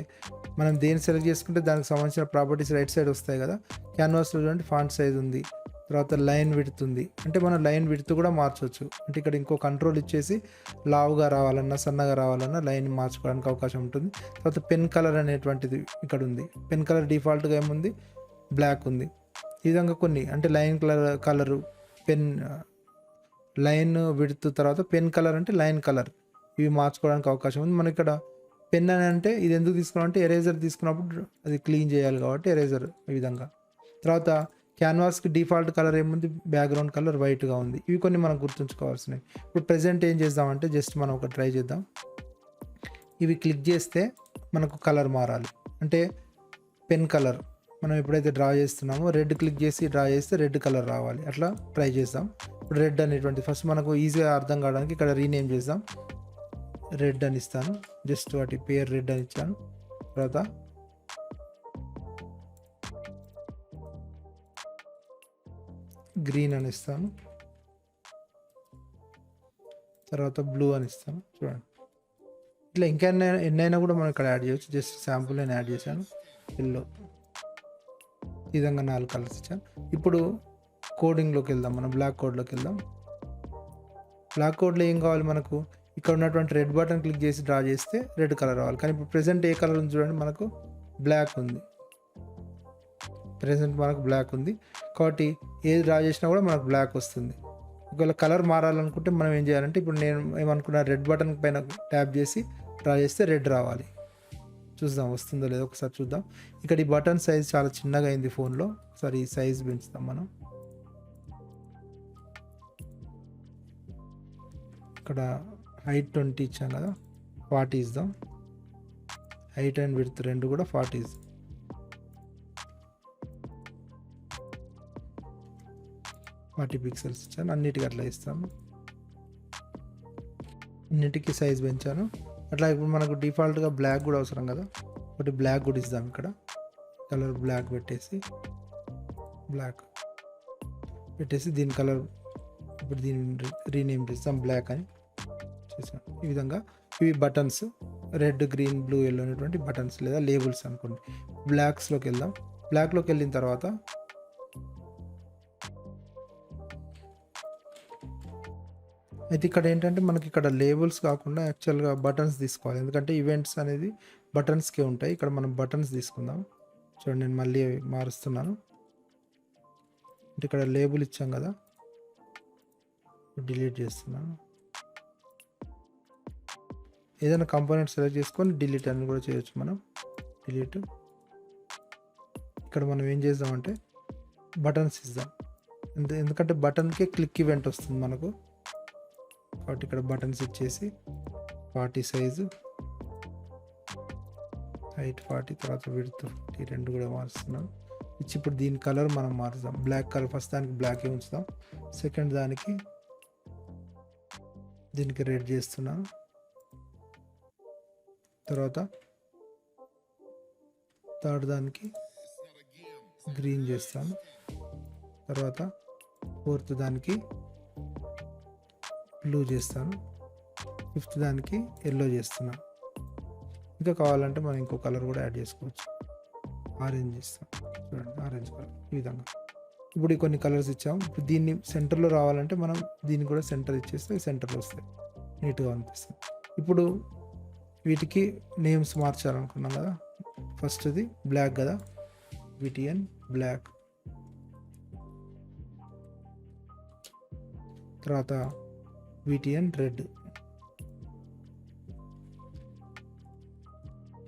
మనం దేని సెలెక్ట్ చేసుకుంటే దానికి సంబంధించిన ప్రాపర్టీస్ రైట్ సైడ్ వస్తాయి కదా. క్యాన్వాస్లో చూడండి ఫాంట్ సైజ్ ఉంది, తర్వాత లైన్ విడ్త్ ఉంది. అంటే మనం లైన్ విడ్త్ కూడా మార్చవచ్చు. అంటే ఇక్కడ ఇంకో కంట్రోల్ ఇచ్చేసి లావుగా రావాలన్నా సన్నగా రావాలన్నా లైన్ మార్చుకోవడానికి అవకాశం ఉంటుంది. తర్వాత పెన్ కలర్ అనేటువంటిది ఇక్కడ ఉంది. పెన్ కలర్ డిఫాల్ట్గా ఏముంది? బ్లాక్ ఉంది. ఈ విధంగా కొన్ని అంటే line colour, pen line width తర్వాత పెన్ కలర్ అంటే లైన్ కలర్ ఇవి మార్చుకోవడానికి అవకాశం ఉంది. మనం ఇక్కడ పెన్ అని అంటే ఇది ఎందుకు తీసుకున్నాం అంటే ఎరేజర్ తీసుకున్నప్పుడు అది క్లీన్ చేయాలి కాబట్టి ఎరేజర్ ఈ విధంగా. తర్వాత క్యాన్వాస్కి డిఫాల్ట్ కలర్ ఏముంది, బ్యాక్గ్రౌండ్ కలర్ వైట్గా ఉంది. ఇవి కొన్ని మనం గుర్తుంచుకోవాల్సినవి. ఇప్పుడు ప్రెజెంట్ ఏం చేద్దామంటే జస్ట్ మనం ఒక ట్రై చేద్దాం. ఇవి క్లిక్ చేస్తే మనకు కలర్ మారాలి. అంటే పెన్ కలర్ మనం ఎప్పుడైతే డ్రా చేస్తున్నామో రెడ్ క్లిక్ చేసి డ్రా చేస్తే రెడ్ కలర్ రావాలి. అట్లా ట్రై చేద్దాం. ఇప్పుడు రెడ్ అనేటువంటి ఫస్ట్ మనకు ఈజీగా అర్థం కావడానికి ఇక్కడ రీనేమ్ చేద్దాం. రెడ్ అని ఇస్తాను, జస్ట్ వాటి పేరు రెడ్ అని ఇచ్చాను. తర్వాత గ్రీన్ అని ఇస్తాను, తర్వాత బ్లూ అని ఇస్తాను. చూడండి ఇట్లా ఇంకా ఎన్నైనా కూడా మనం ఇక్కడ యాడ్ చేయవచ్చు. జస్ట్ శాంపుల్ నేను యాడ్ చేశాను. ఎల్లో ఈ విధంగా 4 కలర్స్ ఇచ్చాను. ఇప్పుడు కోడింగ్లోకి వెళ్దాం, మనం బ్లాక్ కోడ్లోకి వెళ్దాం. బ్లాక్ కోడ్లో ఏం కావాలి మనకు, ఇక్కడ ఉన్నటువంటి రెడ్ బటన్ క్లిక్ చేసి డ్రా చేస్తే రెడ్ కలర్ రావాలి. కానీ ఇప్పుడు ప్రెసెంట్ ఏ కలర్ ఉంది చూడండి, మనకు బ్లాక్ ఉంది. ప్రెసెంట్ మనకు బ్లాక్ ఉంది కాబట్టి ఏది డ్రా చేసినా కూడా మనకు బ్లాక్ వస్తుంది. ఒకవేళ కలర్ మారాలనుకుంటే మనం ఏం చేయాలంటే ఇప్పుడు నేను ఏమనుకున్నా రెడ్ బటన్ పైన ట్యాప్ చేసి డ్రా చేస్తే రెడ్ రావాలి. చూద్దాం వస్తుందో లేదో ఒకసారి చూద్దాం. ఇక్కడ ఈ బటన్ సైజ్ చాలా చిన్నగా అయింది ఫోన్లో. ఒకసారి ఈ సైజ్ పెంచుతాం మనం. ఇక్కడ హైట్ 20 ఇచ్చాం కదా, 40 ఇద్దాం. హైట్ అండ్ విడ్త్ రెండు కూడా 40 ఇద్దాం. 40 పిక్సెల్స్ ఇచ్చాను. అన్నిటికీ అట్లా ఇస్తాను. అన్నిటికీ సైజ్ పెంచాను. అట్లా ఇప్పుడు మనకు డిఫాల్ట్గా బ్లాక్ కూడా అవసరం కదా, ఒకటి బ్లాక్ కూడా ఇద్దాం. ఇక్కడ కలర్ బ్లాక్ పెట్టేసి దీని కలర్ ఇప్పుడు దీన్ని రీనేమ్ చేస్తాం బ్లాక్ అని చేసాం. ఈ విధంగా ఇవి buttons red, green, blue, yellow అనేటువంటి బటన్స్ లేదా లేబుల్స్ అనుకోండి. బ్లాక్స్లోకి వెళ్దాం. బ్లాక్లోకి వెళ్ళిన తర్వాత అయితే ఇక్కడ ఏంటంటే మనకి ఇక్కడ లేబుల్స్ కాకుండా యాక్చువల్గా బటన్స్ తీసుకోవాలి. ఎందుకంటే ఈవెంట్స్ అనేది బటన్స్కే ఉంటాయి. ఇక్కడ మనం బటన్స్ తీసుకుందాం. చూడండి నేను మళ్ళీ మారుస్తున్నాను. అంటే ఇక్కడ లేబుల్ ఇచ్చాం కదా, డిలీట్ చేస్తున్నాను. ఏదైనా కంపోనెంట్ సెలెక్ట్ చేసుకొని డిలీట్ అని కూడా చేయొచ్చు మనం. డిలీట్. ఇక్కడ మనం ఏం చేద్దామంటే బటన్స్ ఇద్దాం. ఎందుకంటే బటన్కే క్లిక్ ఈవెంట్ వస్తుంది మనకు కాబట్టి ఇక్కడ బటన్స్ ఇచ్చేసి 40 సైజు, హైట్ 40, తర్వాత విడ్త్ 40 రెండు కూడా మారుస్తున్నాం. ఇచ్చి ఇప్పుడు దీని కలర్ మనం మారుస్తాం. బ్లాక్ కలర్ ఫస్ట్ దానికి బ్లాకే ఉంచుతాం. సెకండ్ దానికి దీనికి రెడ్ చేస్తున్నాను. తర్వాత థర్డ్ దానికి గ్రీన్ చేస్తాను. తర్వాత ఫోర్త్ దానికి బ్లూ చేస్తాను. ఫిఫ్త్ దానికి ఎల్లో చేస్తున్నాను. ఇంకా కావాలంటే మనం ఇంకో కలర్ కూడా యాడ్ చేసుకోవచ్చు. ఆరెంజ్ ఇస్తాం. చూడండి ఆరెంజ్ కలర్ ఈ విధంగా. ఇప్పుడు కొన్ని కలర్స్ ఇచ్చాము. ఇప్పుడు దీన్ని సెంటర్లో రావాలంటే మనం దీన్ని కూడా సెంటర్ ఇచ్చేస్తే సెంటర్లో వస్తాయి, నీట్గా అనిపిస్తుంది. ఇప్పుడు వీటికి నేమ్స్ మార్చాలనుకున్నాం కదా. ఫస్ట్ది బ్లాక్ కదా, BTN బ్లాక్. తర్వాత BTN రెడ్.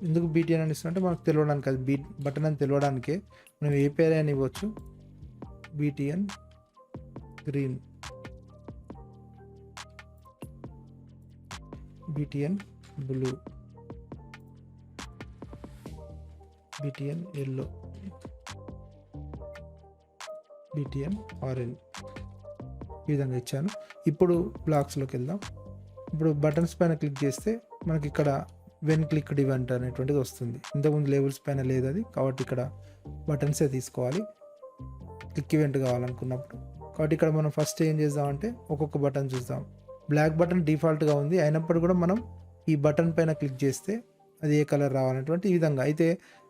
ఎందుకు BTN అని ఇస్తుంటే మనకు తెలియడానికి, అది బటన్ అని తెలియడానికే మనం ఏ పేరు అని ఇవ్వచ్చు. BTN green, BTN blue, BTN yellow, BTN orange ఈ విధంగా ఇచ్చాను. ఇప్పుడు బ్లాక్స్లోకి వెళ్దాం. ఇప్పుడు బటన్స్ పైన క్లిక్ చేస్తే మనకి ఇక్కడ వెన్ క్లిక్డ్ ఈవెంట్ అనేటువంటిది వస్తుంది. ఇంతకుముందు లేబుల్స్ పైన లేదు అది, కాబట్టి ఇక్కడ బటన్సే తీసుకోవాలి క్లిక్ ఈవెంట్ కావాలనుకున్నప్పుడు. కాబట్టి ఇక్కడ మనం ఫస్ట్ ఏం చేద్దామంటే ఒక్కొక్క బటన్ చూద్దాం. బ్లాక్ బటన్ డిఫాల్ట్గా ఉంది, అయినప్పుడు కూడా మనం ఈ బటన్ పైన క్లిక్ చేస్తే అది ఏ కలర్ రావాలనేటువంటి ఈ విధంగా. అయితే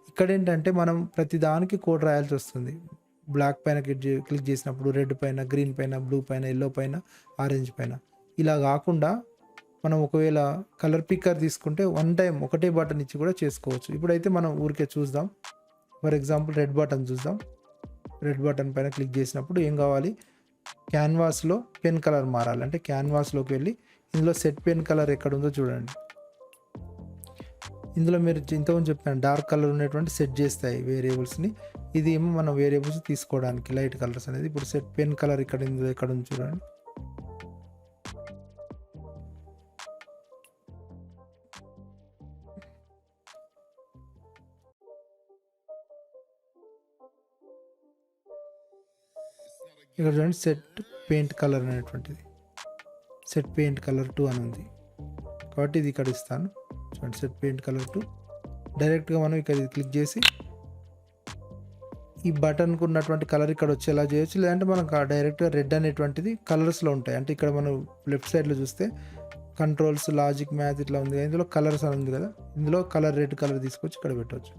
ఇక్కడ ఏంటంటే మనం ప్రతి దానికి కోడ్ రాయాల్సి వస్తుంది. బ్లాక్ పైన క్లిక్ చేసినప్పుడు రెడ్ పైన, గ్రీన్ పైన, బ్లూ పైన, ఎల్లో పైన, ఆరెంజ్ పైన. ఇలా కాకుండా మనం ఒకవేళ కలర్ పిక్కర్ తీసుకుంటే వన్ టైం ఒకటే బటన్ ఇచ్చి కూడా చేసుకోవచ్చు. ఇప్పుడైతే మనం ఊరికే చూద్దాం. ఫర్ ఎగ్జాంపుల్ రెడ్ బటన్ చూద్దాం. రెడ్ బటన్ పైన క్లిక్ చేసినప్పుడు ఏం కావాలి, క్యాన్వాస్లో పెన్ కలర్ మారాలి. అంటే క్యాన్వాస్లోకి వెళ్ళి ఇందులో సెట్ పెన్ కలర్ ఎక్కడ ఉందో చూడండి. ఇందులో మీరు ఇంతకుముందు చెప్పాను డార్క్ కలర్ ఉన్నటువంటి సెట్ చేస్తాయి వేరియబుల్స్ని. ఇది ఏమో మనం వేరియబుల్స్ తీసుకోవడానికి లైట్ కలర్స్ అనేది. ఇప్పుడు సెట్ పెన్ కలర్ ఇక్కడ ఇందులో ఎక్కడ ఉంది చూడండి. ఇక్కడ చూడండి సెట్ పెయింట్ కలర్ అనేటువంటిది సెట్ పెయింట్ కలర్ 2 అని ఉంది కాబట్టి ఇది ఇక్కడ ఇస్తాను. చూడండి సెట్ పెయింట్ కలర్ 2 డైరెక్ట్గా మనం ఇక్కడ క్లిక్ చేసి ఈ బటన్కు ఉన్నటువంటి కలర్ ఇక్కడ వచ్చేలా చేయొచ్చు. లేదంటే మనకు డైరెక్ట్గా రెడ్ అనేటువంటిది కలర్స్లో ఉంటాయి. అంటే ఇక్కడ మనం లెఫ్ట్ సైడ్లో చూస్తే కంట్రోల్స్ లాజిక్ మ్యాథ్ ఇట్లా ఉంది కదా, ఇందులో కలర్స్ అని ఉంది కదా, ఇందులో కలర్ రెడ్ కలర్ తీసుకొచ్చి ఇక్కడ పెట్టవచ్చు.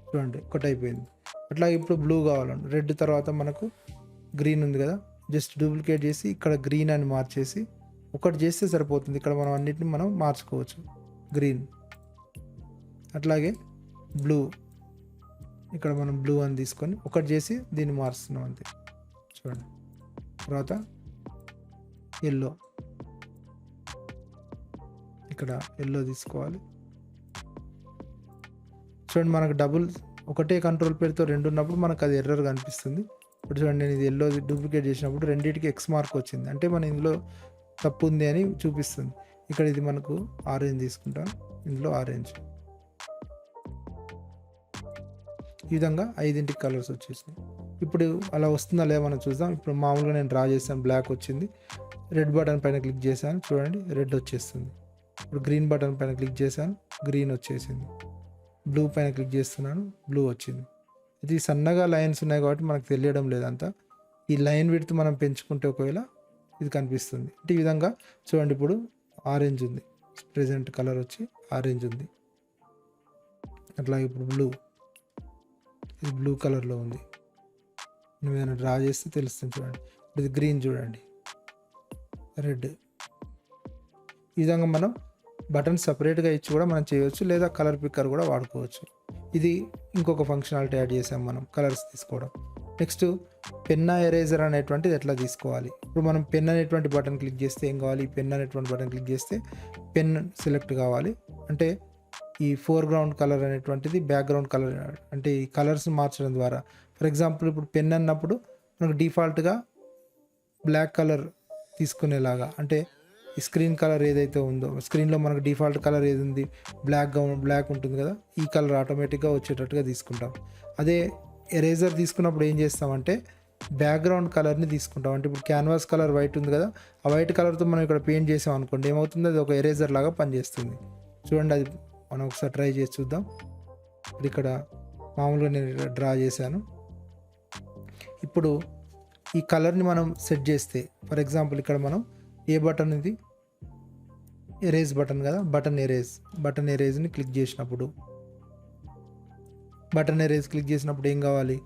చూడండి ఒకటి అయిపోయింది. అట్లా ఇప్పుడు బ్లూ కావాలండి. రెడ్ తర్వాత మనకు గ్రీన్ ఉంది కదా, జస్ట్ డూప్లికేట్ చేసి ఇక్కడ గ్రీన్ అని మార్చేసి ఒకటి చేస్తే సరిపోతుంది. ఇక్కడ మనం అన్నిటిని మనం మార్చుకోవచ్చు. గ్రీన్ అట్లాగే బ్లూ, ఇక్కడ మనం బ్లూ అని తీసుకొని ఒకటి చేసి దీన్ని మారుస్తున్నాం అంతే. చూడండి తర్వాత ఎల్లో, ఇక్కడ ఎల్లో తీసుకోవాలి. చూడండి మనకు డబుల్ ఒకటే కంట్రోల్ పేరుతో రెండు ఉన్నప్పుడు మనకు అది ఎర్రర్ కనిపిస్తుంది. ఇప్పుడు చూడండి నేను ఇది ఎల్లో డూప్లికేట్ చేసినప్పుడు రెండింటికి ఎక్స్ మార్క్ వచ్చింది, అంటే మన ఇందులో తప్పు ఉంది అని చూపిస్తుంది. ఇక్కడ ఇది మనకు ఆరెంజ్ తీసుకుంటాం, ఇందులో ఆరెంజ్. ఈ విధంగా 5 కలర్స్ వచ్చేసినాయి. ఇప్పుడు అలా వస్తుందా లేదా మనం చూద్దాం. ఇప్పుడు మామూలుగా నేను డ్రా చేశాను, బ్లాక్ వచ్చింది. రెడ్ బటన్ పైన క్లిక్ చేశాను, చూడండి రెడ్ వచ్చేస్తుంది. ఇప్పుడు గ్రీన్ బటన్ పైన క్లిక్ చేశాను, గ్రీన్ వచ్చేసింది. బ్లూ పైన క్లిక్ చేస్తున్నాను, బ్లూ వచ్చింది. ఇది సన్నగా లైన్స్ ఉన్నాయి కాబట్టి మనకు తెలియడం లేదంతా. ఈ లైన్ విడ్త్ మనం పెంచుకుంటే ఒకవేళ ఇది కనిపిస్తుంది. అంటే ఈ విధంగా చూడండి. ఇప్పుడు ఆరెంజ్ ఉంది, ప్రెజెంట్ కలర్ వచ్చి ఆరెంజ్ ఉంది. అట్లాగే ఇప్పుడు బ్లూ, ఇది బ్లూ కలర్లో ఉంది. నేను ఏదైనా డ్రా చేస్తే తెలుస్తుంది. చూడండి ఇది గ్రీన్, చూడండి రెడ్. ఈ విధంగా మనం బటన్ సపరేట్గా ఇచ్చి కూడా మనం చేయవచ్చు, లేదా కలర్ పిక్కర్ కూడా వాడుకోవచ్చు. ఇది ఇంకొక ఫంక్షనాలిటీ యాడ్ చేసాం మనం, కలర్స్ తీసుకోవడం. నెక్స్ట్ పెన్ ఎరేజర్ అనేటువంటిది ఎట్లా తీసుకోవాలి. ఇప్పుడు మనం పెన్ అనేటువంటి బటన్ క్లిక్ చేస్తే ఏం కావాలి, పెన్ అనేటువంటి బటన్ క్లిక్ చేస్తే పెన్ సెలెక్ట్ కావాలి. అంటే ఈ ఫోర్గ్రౌండ్ కలర్ అనేటువంటిది బ్యాక్గ్రౌండ్ కలర్, అంటే ఈ కలర్స్ మార్చడం ద్వారా. ఫర్ ఎగ్జాంపుల్ ఇప్పుడు పెన్ అన్నప్పుడు మనకు డిఫాల్ట్గా బ్లాక్ కలర్ తీసుకునేలాగా, అంటే ఈ స్క్రీన్ కలర్ ఏదైతే ఉందో, స్క్రీన్లో మనకు డిఫాల్ట్ కలర్ ఏది ఉంది, బ్లాక్ ఉంటుంది కదా, ఈ కలర్ ఆటోమేటిక్గా వచ్చేటట్టుగా తీసుకుంటాం. అదే ఎరేజర్ తీసుకున్నప్పుడు ఏం చేస్తామంటే బ్యాక్గ్రౌండ్ కలర్ని తీసుకుంటాం. అంటే ఇప్పుడు క్యాన్వాస్ కలర్ వైట్ ఉంది కదా, ఆ వైట్ కలర్తో మనం ఇక్కడ పెయింట్ చేసాం అనుకోండి, ఏమవుతుంది, అది ఒక ఎరేజర్ లాగా పనిచేస్తుంది. చూడండి అది మనం ఒకసారి ట్రై చేసి చూద్దాం. ఇప్పుడు ఇక్కడ మామూలుగా నేను డ్రా చేశాను. ఇప్పుడు ఈ కలర్ని మనం సెట్ చేస్తే, ఫర్ ఎగ్జాంపుల్ ఇక్కడ మనం ఏ బటన్ ఇది, ఎరేజ్ బటన్ కదా, బటన్ ఎరేజ్ని క్లిక్ చేసినప్పుడు, ఏం కావాలి,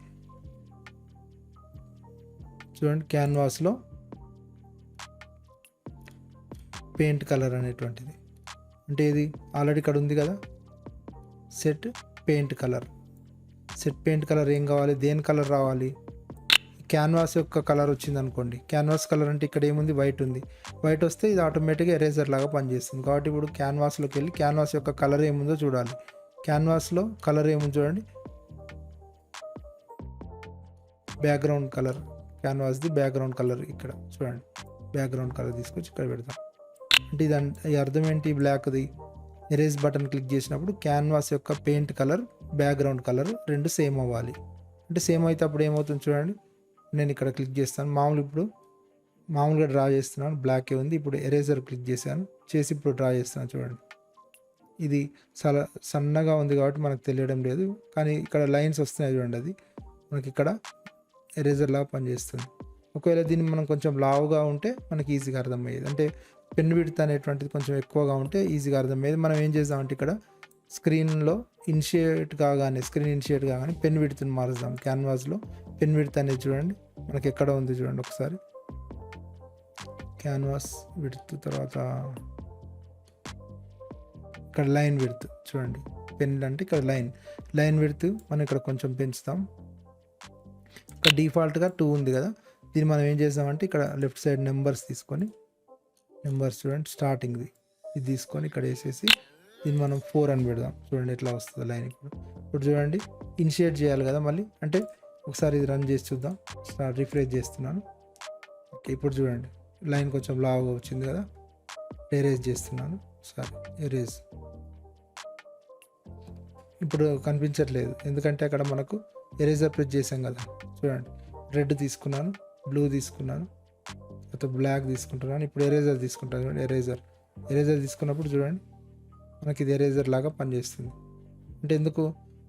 చూడండి క్యాన్వాస్లో పెయింట్ కలర్ అనేటువంటిది, అంటే ఇది ఆల్రెడీ ఇక్కడ ఉంది కదా, సెట్ పెయింట్ కలర్ ఏం కావాలి, దేని కలర్ రావాలి, క్యాన్వాస్ యొక్క కలర్ వచ్చింది అనుకోండి. క్యాన్వాస్ కలర్ అంటే ఇక్కడ ఏముంది, వైట్ ఉంది. వైట్ వస్తే ఇది ఆటోమేటిక్గా ఎరేజర్ లాగా పనిచేస్తుంది. కాబట్టి ఇప్పుడు క్యాన్వాస్లోకి వెళ్ళి క్యాన్వాస్ యొక్క కలర్ ఏముందో చూడాలి. క్యాన్వాస్లో కలర్ ఏముంది చూడండి, బ్యాక్గ్రౌండ్ కలర్, క్యాన్వాస్ది బ్యాక్గ్రౌండ్ కలర్ ఇక్కడ చూడండి. బ్యాక్గ్రౌండ్ కలర్ తీసుకొచ్చి ఇక్కడ పెడతాం. అంటే ఈ అర్థం ఏంటి, బ్లాక్ది ఎరేజ్ బటన్ క్లిక్ చేసినప్పుడు క్యాన్వాస్ యొక్క పెయింట్ కలర్, బ్యాక్గ్రౌండ్ కలర్ రెండు సేమ్ అవ్వాలి. అంటే సేమ్ అయితే అప్పుడు ఏమవుతుంది చూడండి. నేను ఇక్కడ క్లిక్ చేస్తాను, మామూలుగా డ్రా చేస్తున్నాను, బ్లాకే ఉంది. ఇప్పుడు ఎరేజర్ క్లిక్ చేసి ఇప్పుడు డ్రా చేస్తున్నాను. చూడండి ఇది చాలా సన్నగా ఉంది కాబట్టి మనకు తెలియడం లేదు, కానీ ఇక్కడ లైన్స్ వస్తున్నాయి చూడండి, అది మనకి ఇక్కడ ఎరేజర్ లాగా పనిచేస్తుంది. ఒకవేళ దీన్ని మనం కొంచెం లావుగా ఉంటే మనకి ఈజీగా అర్థమయ్యేది, అంటే పెన్ విడ్త్ అనేటువంటిది కొంచెం ఎక్కువగా ఉంటే ఈజీగా అర్థమయ్యేది. మనం ఏం చేద్దామంటే ఇక్కడ స్క్రీన్ ఇనిషియేట్ కాగానే పెన్ విడ్త్ని మారుద్దాం. క్యాన్వాస్లో పెన్ విడ్త్ అనేది చూడండి మనకి ఎక్కడ ఉంది చూడండి ఒకసారి. క్యాన్వాస్ విడ్త్ తర్వాత ఇక్కడ లైన్ విడ్త్ చూడండి, పెన్ అంటే ఇక్కడ లైన్ విడ్త్ మనం ఇక్కడ కొంచెం పెంచుతాం. ఇక్కడ డిఫాల్ట్గా 2 ఉంది కదా, దీన్ని మనం ఏం చేద్దామంటే ఇక్కడ లెఫ్ట్ సైడ్ నెంబర్స్ తీసుకొని, నెంబర్స్ చూడండి స్టార్టింగ్ది ఇది తీసుకొని ఇక్కడ వేసేసి దీన్ని మనం 4 అని పెడదాం. చూడండి ఎట్లా వస్తుంది లైన్. ఇప్పుడు చూడండి ఇనిషియేట్ చేయాలి కదా మళ్ళీ, అంటే ఒకసారి ఇది రన్ చేసి చూద్దాం. రిఫ్రెష్ చేస్తున్నాను. ఓకే, ఇప్పుడు చూడండి లైన్ కొంచెం లావుగా వచ్చింది కదా. ఎరేజ్ చేస్తున్నాను. Sorry, erase. ఇప్పుడు కనిపించట్లేదు ఎందుకంటే అక్కడ మనకు ఎరేజర్ ప్రెస్ చేసాం కదా. చూడండి రెడ్ తీసుకున్నాను, బ్లూ తీసుకున్నాను, తర్వాత బ్లాక్ తీసుకుంటున్నాను. ఇప్పుడు ఎరేజర్ తీసుకుంటాను. చూడండి ఎరేజర్ తీసుకున్నప్పుడు చూడండి మనకి ఇది ఎరేజర్ లాగా పనిచేస్తుంది. అంటే ఎందుకు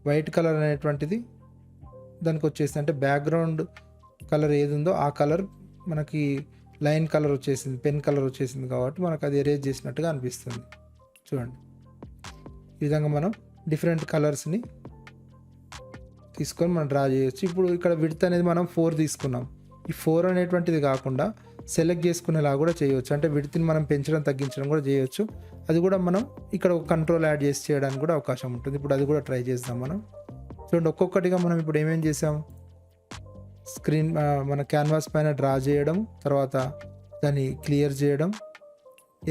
వైట్ కలర్ అనేటువంటిది దానికి వచ్చేసింది, అంటే బ్యాక్గ్రౌండ్ కలర్ ఏది ఉందో ఆ కలర్ మనకి లైన్ కలర్ వచ్చేసింది, పెన్ కలర్ వచ్చేసింది కాబట్టి మనకు అది ఎరేజ్ చేసినట్టుగా అనిపిస్తుంది. చూడండి ఈ విధంగా మనం డిఫరెంట్ కలర్స్ని తీసుకొని మనం డ్రా చేయొచ్చు. ఇప్పుడు ఇక్కడ విడ్త్ అనేది మనం 4 తీసుకున్నాం. ఈ 4 అనేటువంటిది కాకుండా సెలెక్ట్ చేసుకునేలా కూడా చేయవచ్చు. అంటే విడ్త్ని మనం పెంచడం తగ్గించడం కూడా చేయొచ్చు. అది కూడా మనం ఇక్కడ ఒక కంట్రోల్ యాడ్ చేసి చేయడానికి కూడా అవకాశం ఉంటుంది. ఇప్పుడు అది కూడా ట్రై చేద్దాం మనం. చూడండి ఒక్కొక్కటిగా మనం ఇప్పుడు ఏమేం చేసాం, స్క్రీన్ మన క్యాన్వాస్ పైన డ్రా చేయడం, తర్వాత దాన్ని క్లియర్ చేయడం,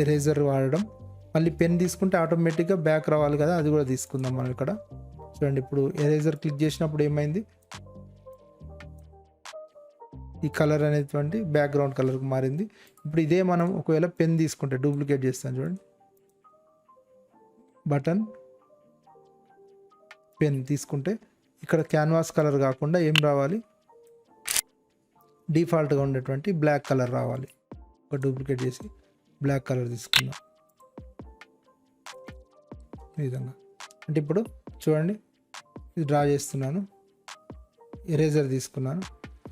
ఎరేజర్ వాడడం, మళ్ళీ పెన్ తీసుకుంటే ఆటోమేటిక్గా బ్యాక్ రావాలి కదా, అది కూడా తీసుకుందాం మనం ఇక్కడ. చూడండి ఇప్పుడు ఎరేజర్ క్లిక్ చేసినప్పుడు ఏమైంది, ఈ కలర్ అనేటువంటి బ్యాక్గ్రౌండ్ కలర్కి మారింది. ఇప్పుడు ఇదే మనం ఒకవేళ పెన్ తీసుకుంటే డూప్లికేట్ చేస్తాను. చూడండి బటన్ పెన్ తీసుకుంటే ఇక్కడ క్యాన్వాస్ కలర్ కాకుండా ఏం రావాలి, డిఫాల్ట్గా ఉండేటువంటి బ్లాక్ కలర్ రావాలి. ఒక డూప్లికేట్ చేసి బ్లాక్ కలర్ తీసుకుందాం ఈ విధంగా. అంటే ఇప్పుడు చూడండి ఇది డ్రా చేస్తున్నాను, ఎరేజర్ తీసుకున్నాను,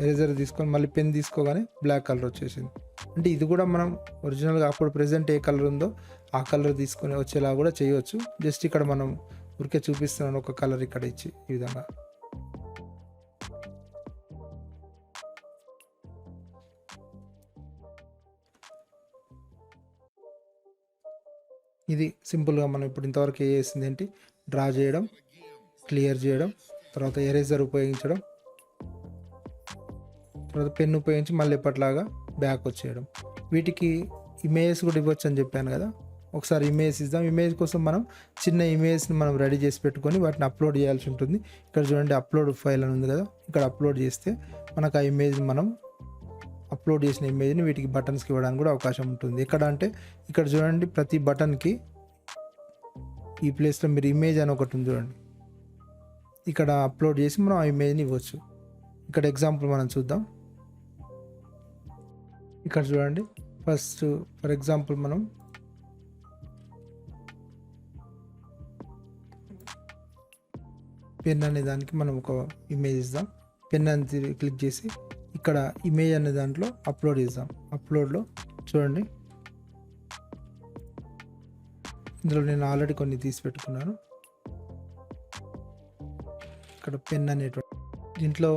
ఎరేజర్ తీసుకొని మళ్ళీ పెన్ తీసుకోగానే బ్లాక్ కలర్ వచ్చేసింది. అంటే ఇది కూడా మనం ఒరిజినల్గా అప్పుడు ప్రెజెంట్ ఏ కలర్ ఉందో ఆ కలర్ తీసుకొని వచ్చేలా కూడా చేయవచ్చు. జస్ట్ ఇక్కడ మనం ఊరికే చూపిస్తున్నాను ఒక కలర్ ఇక్కడ ఇచ్చి ఈ విధంగా. ఇది సింపుల్గా మనం ఇప్పుడు ఇంతవరకు ఏ చేసింది ఏంటి, డ్రా చేయడం, క్లియర్ చేయడం, తర్వాత ఎరేజర్ ఉపయోగించడం, తర్వాత పెన్ ఉపయోగించి మళ్ళీ ఎప్పటిలాగా బ్యాక్ వచ్చేయడం. వీటికి ఇమేజెస్ కూడా ఇవ్వచ్చు అని చెప్పాను కదా. ఒకసారి ఇమేజ్ ఇద్దాం. ఇమేజ్ కోసం మనం చిన్న ఇమేజ్ని మనం రెడీ చేసి పెట్టుకొని వాటిని అప్లోడ్ చేయాల్సి ఉంటుంది. ఇక్కడ చూడండి అప్లోడ్ ఫైల్ అని ఉంది కదా, ఇక్కడ అప్లోడ్ చేస్తే మనకు ఆ ఇమేజ్ని మనం అప్లోడ్ చేసిన ఇమేజ్ని వీటికి బటన్స్కి ఇవ్వడానికి కూడా అవకాశం ఉంటుంది. ఎక్కడ అంటే ఇక్కడ చూడండి ప్రతి బటన్కి ఈ ప్లేస్లో మీరు ఇమేజ్ అని ఒకటి ఉంది చూడండి, ఇక్కడ అప్లోడ్ చేసి మనం ఆ ఇమేజ్ని ఇవ్వచ్చు. ఇక్కడ ఎగ్జాంపుల్ మనం చూద్దాం. ఇక్కడ చూడండి ఫస్ట్ ఫర్ ఎగ్జాంపుల్ మనం పెన్ అనే దానికి మనం ఒక ఇమేజ్ ఇద్దాం. పెన్ అని క్లిక్ చేసి ఇక్కడ ఇమేజ్ అనే దాంట్లో అప్లోడ్ చేద్దాం. అప్లోడ్లో చూడండి ఇందులో నేను ఆల్రెడీ కొన్ని తీసి పెట్టుకున్నాను. ఇక్కడ పెన్ అనేటువంటి దీంట్లో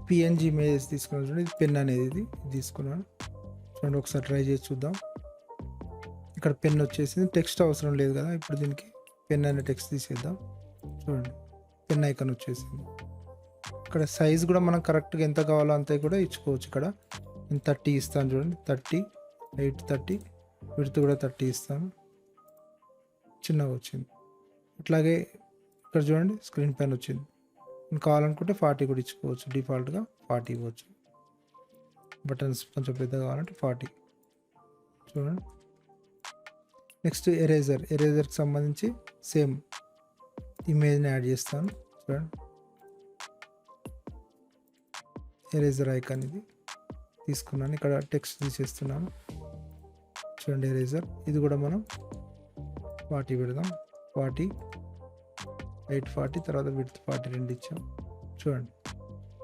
పిఎన్జి ఇమేజెస్ తీసుకున్నాను చూడండి, ఇది పెన్ అనేది ఇది తీసుకున్నాను చూడండి. ఒకసారి ట్రై చేసి చూద్దాం. ఇక్కడ పెన్ వచ్చేసింది, టెక్స్ట్ అవసరం లేదు కదా. ఇప్పుడు దీనికి పెన్ అనే టెక్స్ట్ తీసేద్దాం. చూడండి పెన్ ఐకాన్ వచ్చేసింది. ఇక్కడ సైజ్ కూడా మనం కరెక్ట్గా ఎంత కావాలో అంతే కూడా ఇచ్చుకోవచ్చు. ఇక్కడ నేను 30 ఇస్తాను చూడండి, 30 హైట్ 30, విడ్త్ కూడా 30 ఇస్తాను. చిన్నగా వచ్చింది. అట్లాగే ఇక్కడ చూడండి స్క్రీన్ పైన వచ్చింది. నేను కావాలనుకుంటే 40 కూడా ఇచ్చుకోవచ్చు, డిఫాల్ట్గా 40 ఇవ్వచ్చు. బటన్స్ కొంచెం పెద్దగా కావాలంటే 40 చూడండి. నెక్స్ట్ ఎరేజర్కి సంబంధించి సేమ్ ఇమేజ్ని యాడ్ చేస్తాను చూడండి. ఎరేజర్ ఐకాన్ ఇది తీసుకున్నాను, ఇక్కడ టెక్స్ట్ తీసేస్తున్నాను చూడండి. ఎరేజర్ ఇది కూడా మనం 40 పెడదాం, 40 హైట్ 40, తర్వాత విడ్త్ 40 రెండు ఇచ్చాం చూడండి.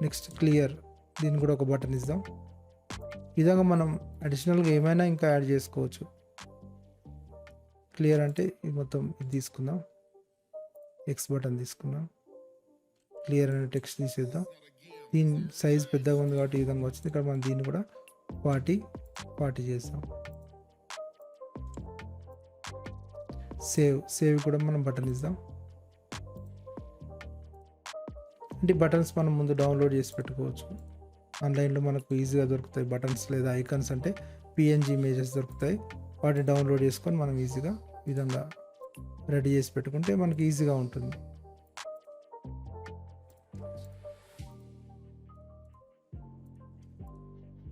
నెక్స్ట్ క్లియర్, దీన్ని కూడా ఒక బటన్ ఇద్దాం. ఈ విధంగా మనం అడిషనల్గా ఏమైనా ఇంకా యాడ్ చేసుకోవచ్చు. క్లియర్ అంటే ఇది మొత్తం ఇది తీసుకుందాం, ఎక్స్ బటన్ తీసుకున్నాం. క్లియర్ అనే టెక్స్ట్ తీసేద్దాం. దీని సైజ్ పెద్దగా ఉంది కాబట్టి ఈ విధంగా వచ్చింది. ఇక్కడ మనం దీన్ని కూడా 40 చేస్తాం. సేవ్ కూడా మనం బటన్ ఇద్దాం. అంటే బటన్స్ మనం ముందు డౌన్లోడ్ చేసి పెట్టుకోవచ్చు. ఆన్లైన్లో మనకు ఈజీగా దొరుకుతాయి బటన్స్ లేదా ఐకాన్స్, అంటే పిఎన్జీ ఇమేజెస్ దొరుకుతాయి. వాటిని డౌన్లోడ్ చేసుకొని మనం ఈజీగా ఈ విధంగా రెడీ చేసి పెట్టుకుంటే మనకి ఈజీగా ఉంటుంది.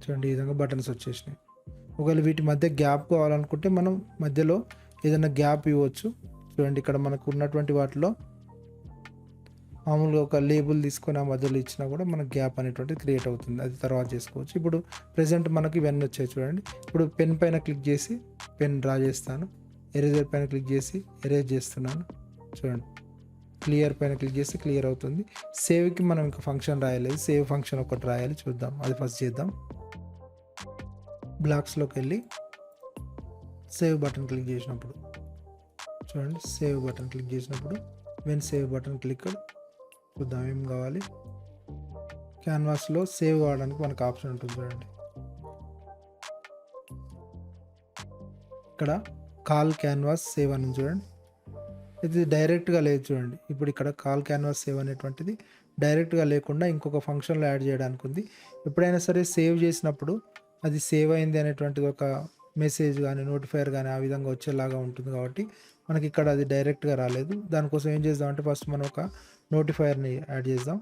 చూడండి, ఈ విధంగా బటన్స్ వచ్చేసినాయి. ఒకవేళ వీటి మధ్య గ్యాప్ కావాలనుకుంటే మనం మధ్యలో ఏదైనా గ్యాప్ ఇవ్వచ్చు. చూడండి, ఇక్కడ మనకు ఉన్నటువంటి వాటిలో మామూలుగా ఒక లేబుల్ తీసుకొని ఆ మధ్యలో ఇచ్చినా కూడా మనకు గ్యాప్ అనేటువంటిది క్రియేట్ అవుతుంది. అది తర్వాత చేసుకోవచ్చు. ఇప్పుడు ప్రెజెంట్ మనకి ఇవన్నీ వచ్చాయి చూడండి. ఇప్పుడు పెన్ పైన క్లిక్ చేసి పెన్ డ్రా చేస్తాను. ఎరేజర్ పైన క్లిక్ చేసి ఎరేజ్ చేస్తున్నాను. చూడండి, క్లియర్ పైన క్లిక్ చేస్తే క్లియర్ అవుతుంది. సేవ్కి మనం ఇంకా ఫంక్షన్ రాయలేదు. సేవ్ ఫంక్షన్ ఒకటి రాయాలి, చూద్దాం. అది ఫస్ట్ చేద్దాం. బ్లాక్స్లోకి వెళ్ళి సేవ్ బటన్ క్లిక్ చేసినప్పుడు చూడండి, సేవ్ బటన్ క్లిక్ చేసినప్పుడు వెన్ సేవ్ బటన్ క్లిక్ చూద్దాం ఏం కావాలి. క్యాన్వాస్లో సేవ్ కావడానికి మనకు ఆప్షన్ ఉంటుంది చూడండి. ఇక్కడ కాల్ క్యాన్వాస్ సేవ్ అని చూడండి. ఇది డైరెక్ట్గా లేదు చూడండి. ఇప్పుడు ఇక్కడ కాల్ క్యాన్వాస్ సేవ్ అనేటువంటిది డైరెక్ట్గా లేకుండా ఇంకొక ఫంక్షన్లో యాడ్ చేయడానికి ఉంది. ఎప్పుడైనా సరే సేవ్ చేసినప్పుడు అది సేవ్ అయింది అనేటువంటిది ఒక మెసేజ్ కానీ నోటిఫైర్ కానీ ఆ విధంగా వచ్చేలాగా ఉంటుంది. కాబట్టి మనకి ఇక్కడ అది డైరెక్ట్గా రాలేదు. దానికోసం ఏం చేద్దాం అంటే ఫస్ట్ మనం ఒక నోటిఫైర్ని యాడ్ చేద్దాం.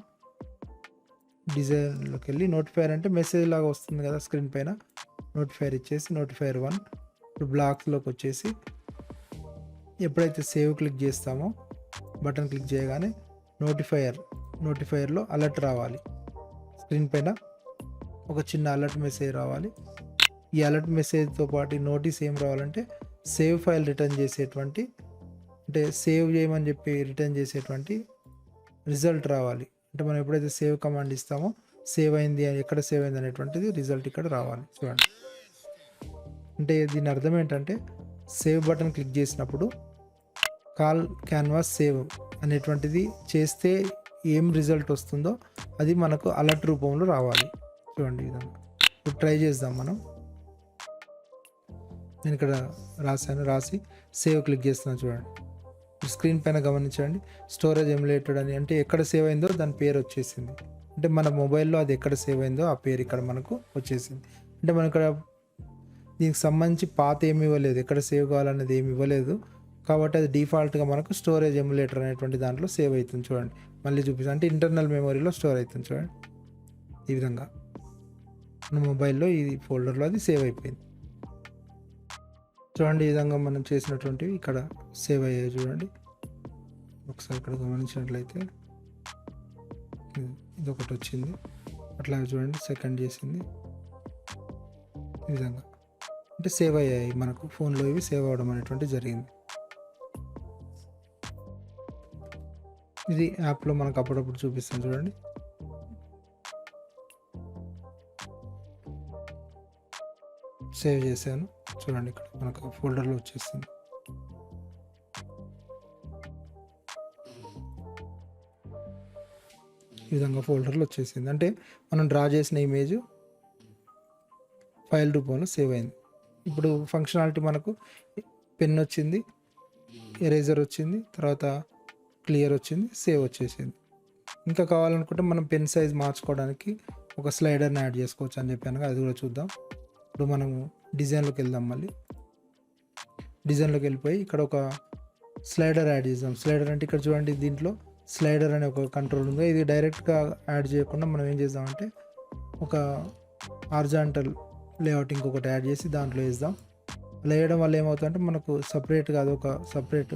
డిజైన్లోకి వెళ్ళి నోటిఫైర్ అంటే మెసేజ్ లాగా వస్తుంది కదా స్క్రీన్ పైన, నోటిఫైర్ ఇచ్చేసి నోటిఫైర్ 1. ఇప్పుడు బ్లాక్స్లోకి వచ్చేసి ఎప్పుడైతే సేవ్ క్లిక్ చేస్తామో బటన్ క్లిక్ చేయగానే నోటిఫైర్లో అలర్ట్ రావాలి. స్క్రీన్ పైన ఒక చిన్న అలర్ట్ మెసేజ్ రావాలి. ఈ అలర్ట్ మెసేజ్తో పాటు నోటీస్ ఏం రావాలంటే సేవ్ ఫైల్ రిటర్న్ చేసేటువంటి, అంటే సేవ్ చేయమని చెప్పి రిటర్న్ చేసేటువంటి రిజల్ట్ రావాలి. అంటే మనం ఎప్పుడైతే సేవ్ కమాండ్ ఇస్తామో సేవ్ అయింది, ఎక్కడ సేవ్ అయింది అనేటువంటిది రిజల్ట్ ఇక్కడ రావాలి. చూడండి, అంటే దీని అర్థం ఏంటంటే సేవ్ బటన్ క్లిక్ చేసినప్పుడు కాల్ క్యాన్వాస్ సేవ్ అనేటువంటిది చేస్తే ఏం రిజల్ట్ వస్తుందో అది మనకు అలర్ట్ రూపంలో రావాలి. చూడండి, ఈ విధంగా ఇప్పుడు ట్రై చేద్దాం మనం. నేను ఇక్కడ రాసి సేవ్ క్లిక్ చేస్తున్నాను. చూడండి, స్క్రీన్ పైన గమనించండి, స్టోరేజ్ ఎమ్యులేటెడ్ అని, అంటే ఎక్కడ సేవ్ అయిందో దాని పేరు వచ్చేసింది. అంటే మన మొబైల్లో అది ఎక్కడ సేవ్ అయిందో ఆ పేరు ఇక్కడ మనకు వచ్చేసింది. అంటే మనం ఇక్కడ దీనికి సంబంధించి పాత ఏమి ఇవ్వలేదు, ఎక్కడ సేవ్ కావాలనేది ఏమి ఇవ్వలేదు. కాబట్టి అది డిఫాల్ట్గా మనకు స్టోరేజ్ ఎమ్యులేటర్ అనేటువంటి దాంట్లో సేవ్ అవుతుంది. చూడండి, మళ్ళీ చూపిస్తాను. అంటే ఇంటర్నల్ మెమరీలో స్టోర్ అవుతుంది. చూడండి, ఈ విధంగా మన మొబైల్లో ఈ ఫోల్డర్లో అది సేవ్ అయిపోయింది. చూడండి, ఈ విధంగా మనం చేసినటువంటివి ఇక్కడ సేవ్ అయ్యాయి. చూడండి, ఒకసారి ఇక్కడ గమనించినట్లయితే ఇది ఒకటి వచ్చింది. అట్లాగే చూడండి, సెకండ్ చేసింది ఈ విధంగా. అంటే సేవ్ అయ్యాయి మనకు ఫోన్లో, ఇవి సేవ్ అవ్వడం అనేటువంటి జరిగింది. ఇది యాప్లో మనకు అప్పుడప్పుడు చూపిస్తాను. చూడండి, సేవ్ చేశాను. చూడండి, ఇక్కడ మనకు ఫోల్డర్లో వచ్చేస్తుంది. ఈ విధంగా ఫోల్డర్లో వచ్చేసింది. అంటే మనం డ్రా చేసిన ఇమేజ్ ఫైల్ రూపంలో సేవ్ అయింది. ఇప్పుడు ఫంక్షనాలిటీ మనకు పెన్ వచ్చింది, ఎరేజర్ వచ్చింది, తర్వాత క్లియర్ వచ్చింది, సేవ్ వచ్చేసింది. ఇంకా కావాలనుకుంటే మనం పెన్ సైజ్ మార్చుకోవడానికి ఒక స్లైడర్ని యాడ్ చేసుకోవచ్చు అని చెప్పాను, అది కూడా చూద్దాం. ఇప్పుడు మనం డిజైన్లోకి వెళ్దాం. మళ్ళీ డిజైన్లోకి వెళ్ళిపోయి ఇక్కడ ఒక స్లైడర్ యాడ్ చేద్దాం. స్లైడర్ అంటే ఇక్కడ చూడండి, దీంట్లో స్లైడర్ అనే ఒక కంట్రోల్ ఉంది. ఇది డైరెక్ట్గా యాడ్ చేయకుండా మనం ఏం చేద్దామంటే ఒక హారిజాంటల్ లేఅవుట్ ఇంకొకటి యాడ్ చేసి దాంట్లో వేద్దాం. అలా వేయడం వల్ల ఏమవుతుందంటే మనకు సపరేట్గా అదొక సపరేట్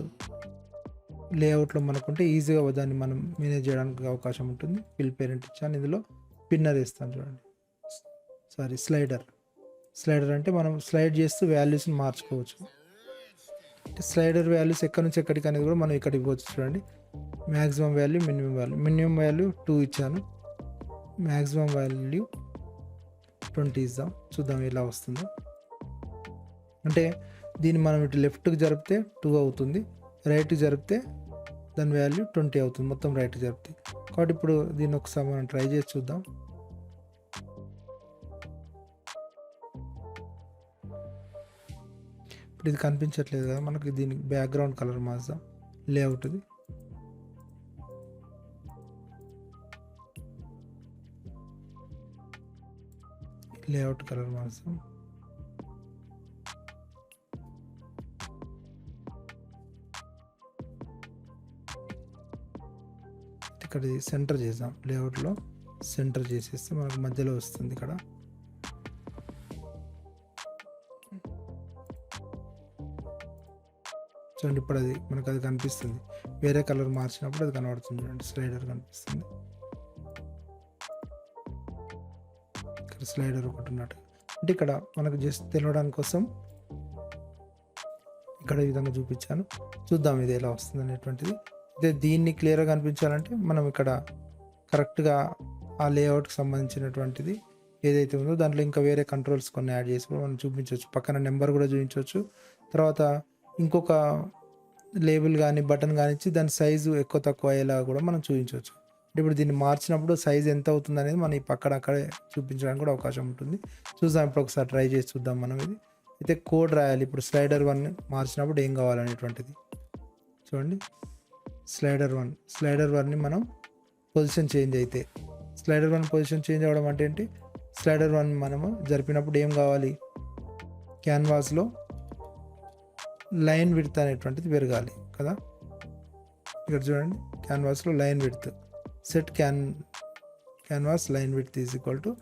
లేఅవుట్లో మనకుంటే ఈజీగా దాన్ని మనం మేనేజ్ చేయడానికి అవకాశం ఉంటుంది. ఫిల్ పేరెంట్ ఇచ్చాను, ఇందులో పిన్నర్ వేస్తాను. చూడండి, స్లైడర్ అంటే మనం స్లైడ్ చేస్తూ వాల్యూస్ని మార్చుకోవచ్చు. అంటే స్లైడర్ వాల్యూస్ ఎక్కడి నుంచి ఎక్కడికి అనేది కూడా మనం ఇక్కడ ఇవ్వచ్చు. చూడండి, మ్యాక్సిమం వాల్యూ, మినిమం వాల్యూ 2 ఇచ్చాను, మ్యాక్సిమం వాల్యూ 20 ఇద్దాం. చూద్దాం ఎలా వస్తుందో. అంటే దీన్ని మనం ఇటు లెఫ్ట్కి జరిపితే 2 అవుతుంది, రైట్కి జరిపితే దాని వాల్యూ 20 అవుతుంది, మొత్తం రైట్కి జరిపితే. కాబట్టి ఇప్పుడు దీన్ని ఒకసారి మనం ట్రై చేసి చూద్దాం. ఇప్పుడు ఇది కనిపించట్లేదు కదా మనకి, దీనికి బ్యాక్గ్రౌండ్ కలర్ మార్చుదాం, లేఅవుట్ది. లేఅవుట్ కలర్ మారుస్తాం. ఇక్కడ సెంటర్ చేద్దాం, లేఅవుట్లో సెంటర్ చేసేస్తే మనకు మధ్యలో వస్తుంది ఇక్కడ. చూడండి ఇప్పుడు అది మనకు అది కనిపిస్తుంది, వేరే కలర్ మార్చినప్పుడు అది కనబడుతుంది. చూడండి స్లైడర్ కనిపిస్తుంది, ఇక్కడ స్లైడర్ ఒకటి ఉన్నట్టు. అంటే ఇక్కడ మనకు జస్ట్ తెలవడానికి కోసం ఇక్కడ ఈ విధంగా చూపించాను. చూద్దాం ఇది ఎలా వస్తుంది అనేటువంటిది. అయితే దీన్ని క్లియర్గా కనిపించాలంటే మనం ఇక్కడ కరెక్ట్గా ఆ లేఅవుట్కి సంబంధించినటువంటిది ఏదైతే ఉందో దాంట్లో ఇంకా వేరే కంట్రోల్స్ కొన్ని యాడ్ చేసి కూడా మనం చూపించవచ్చు. పక్కన నెంబర్ కూడా చూపించవచ్చు. తర్వాత ఇంకొక లేబుల్ కానీ బటన్ కానీ ఇచ్చి దాని సైజు ఎక్కువ తక్కువ అయ్యేలా కూడా మనం చూపించవచ్చు. ఇప్పుడు దీన్ని మార్చినప్పుడు సైజ్ ఎంత అవుతుంది అనేది మనం ఈ పక్కన అక్కడే చూపించడానికి కూడా అవకాశం ఉంటుంది. చూద్దాం, ఇప్పుడు ఒకసారి ట్రై చేసి చూద్దాం మనం ఇది. అయితే కోడ్ రాయాలి ఇప్పుడు స్లైడర్ 1 మార్చినప్పుడు ఏం కావాలనేటువంటిది. చూడండి స్లైడర్ 1ని మనం పొజిషన్ చేంజ్ అయితే, స్లైడర్ 1 పొజిషన్ చేంజ్ అవ్వడం అంటే ఏంటి, స్లైడర్ 1 మనము జరిపినప్పుడు ఏం కావాలి, క్యాన్వాస్లో లైన్ విడ్త్ అనేటువంటిది పెరగాలి కదా. ఇక్కడ చూడండి క్యాన్వాస్లో line width set canvas line width is equal to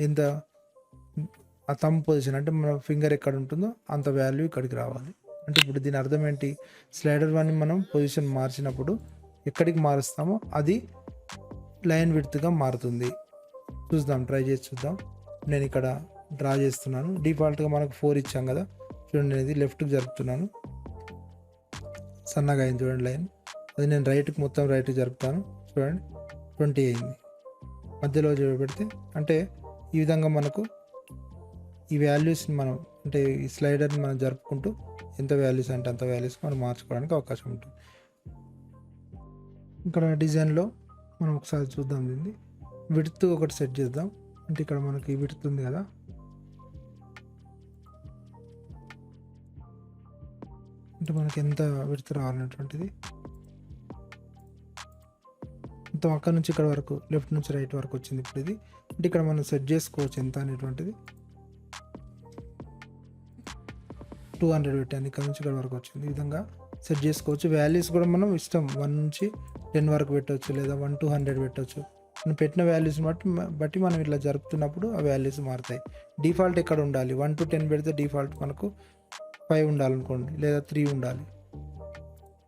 ఎంత, ఆ థంబ్ పొజిషన్ అంటే మన ఫింగర్ ఎక్కడ ఉంటుందో అంత వాల్యూ ఇక్కడికి రావాలి. అంటే ఇప్పుడు దీని అర్థం ఏంటి, స్లైడర్ 1ని మనం పొజిషన్ మార్చినప్పుడు ఎక్కడికి మారుస్తామో అది లైన్ విడ్త్గా మారుతుంది. చూద్దాం, ట్రై చేసి చూద్దాం. నేను ఇక్కడ డ్రా చేస్తున్నాను. డిఫాల్ట్గా మనకు 4 ఇచ్చాం కదా. చూడండి నేను ఇది లెఫ్ట్కి జరుపుతున్నాను, సన్నగా అయింది చూడండి లైన్. అది నేను రైట్కి మొత్తం రైట్కి జరుపుతాను. చూడండి 20 అయింది. మధ్యలో పెడితే అంటే ఈ విధంగా మనకు ఈ వాల్యూస్ని మనం అంటే ఈ స్లైడర్ని మనం జరుపుకుంటూ ఎంత వాల్యూస్ అంటే అంత వాల్యూస్ మనం మార్చుకోవడానికి అవకాశం ఉంటుంది. ఇక్కడ డిజైన్లో మనం ఒకసారి చూద్దాం. దీన్ని విడ్త్ ఒకటి సెట్ చేద్దాం. అంటే ఇక్కడ మనకి విడ్త్ ఉంది కదా, అంటే మనకి ఎంత విడ్త్ రావాలనేటువంటిది మొత్తం అక్కడ నుంచి ఇక్కడ వరకు లెఫ్ట్ నుంచి రైట్ వరకు వచ్చింది. ఇప్పుడు ఇది అంటే ఇక్కడ మనం సెట్ చేసుకోవచ్చు ఎంత అనేటువంటిది. 200 పెట్టాను, ఇక్కడ నుంచి ఇక్కడ వరకు వచ్చింది. ఈ విధంగా సెట్ చేసుకోవచ్చు. వాల్యూస్ కూడా మనం ఇష్టం 1 నుంచి 10 వరకు పెట్టవచ్చు, లేదా 1 to 100 పెట్టవచ్చు. మనం పెట్టిన వాల్యూస్ని బట్టి మనం ఇట్లా జరుపుతున్నప్పుడు ఆ వాల్యూస్ మారుతాయి. డిఫాల్ట్ ఎక్కడ ఉండాలి, 1 to 10 పెడితే డిఫాల్ట్ మనకు 5 ఉండాలనుకోండి, లేదా 3 ఉండాలి.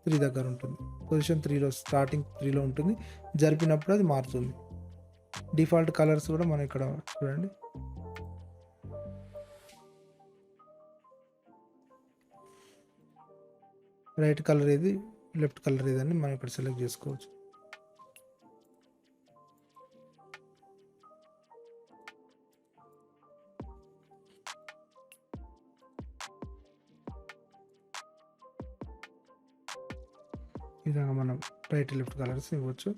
3 దగ్గర ఉంటుంది, పొజిషన్ 3లో స్టార్టింగ్ 3లో ఉంటుంది. జరిపినప్పుడు అది మారుతుంది. డిఫాల్ట్ కలర్స్ కూడా మనం ఇక్కడ చూడండి, రైట్ కలర్ ఏది లెఫ్ట్ కలర్ ఏదని మనం ఇక్కడ సెలెక్ట్ చేసుకోవచ్చు. ఈ విధంగా మనం రైట్ లెఫ్ట్ కలర్స్ ఇవ్వచ్చు.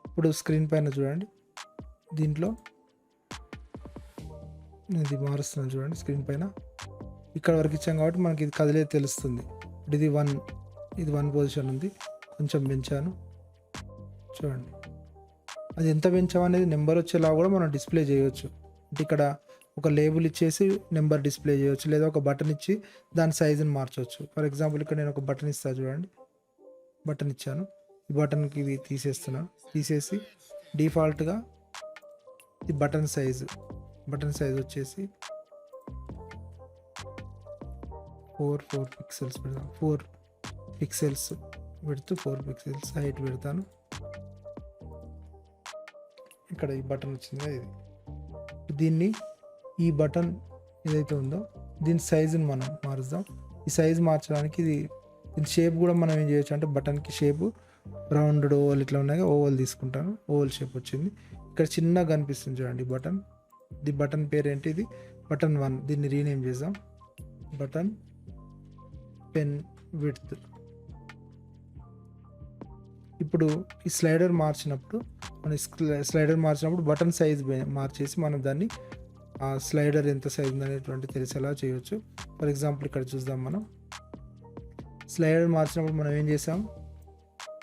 ఇప్పుడు స్క్రీన్ పైన చూడండి, దీంట్లో ఇది మారుస్తున్నాను చూడండి. స్క్రీన్ పైన ఇక్కడ వరకు ఇచ్చాం కాబట్టి మనకి ఇది కదిలేదు తెలుస్తుంది. ఇది 1 పొజిషన్ ఉంది, కొంచెం పెంచాను చూడండి. అది ఎంత పెంచామనేది నెంబర్ వచ్చేలా కూడా మనం డిస్ప్లే చేయవచ్చు. అంటే ఇక్కడ ఒక లేబుల్ ఇచ్చేసి నెంబర్ డిస్ప్లే చేయవచ్చు, లేదా ఒక బటన్ ఇచ్చి దాని సైజుని మార్చవచ్చు. ఫర్ ఎగ్జాంపుల్ ఇక్కడ నేను ఒక బటన్ ఇస్తాను చూడండి, బటన్ ఇచ్చాను. ఈ బటన్కి ఇవి తీసేసి డిఫాల్ట్గా ఈ బటన్ సైజ్ వచ్చేసి 4 పిక్సెల్స్ పెడతాను. 4 పిక్సెల్స్ పెడుతూ 4 పిక్సెల్స్ హైట్ పెడతాను. ఇక్కడ ఈ బటన్ వచ్చింది ఇది. దీన్ని ఈ బటన్ ఏదైతే ఉందో దీని సైజుని మనం మారుద్దాం. ఈ సైజు మార్చడానికి దీని షేప్ కూడా మనం ఏం చేయొచ్చు అంటే బటన్కి షేపు రౌండెడ్ ఓవల్ ఇట్లా ఉన్నాయి, ఓవల్ తీసుకుంటాను. ఓవల్ షేప్ వచ్చింది. ఇక్కడ చిన్నగా కనిపిస్తుంది చూడండి బటన్. ఈ బటన్ పేరు ఏంటి, ఇది బటన్ 1. దీన్ని రీనేమ్ చేద్దాం, బటన్ పెన్ విడ్త్. ఇప్పుడు ఈ స్లైడర్ మార్చినప్పుడు బటన్ సైజ్ మార్చేసి మనం దాన్ని ఆ స్లైడర్ ఎంత సైజ్ ఉందనేటువంటి తెలిసేలా చేయవచ్చు. ఫర్ ఎగ్జాంపుల్ ఇక్కడ చూద్దాం. మనం స్లైడర్ మార్చినప్పుడు మనం ఏం చేసాం,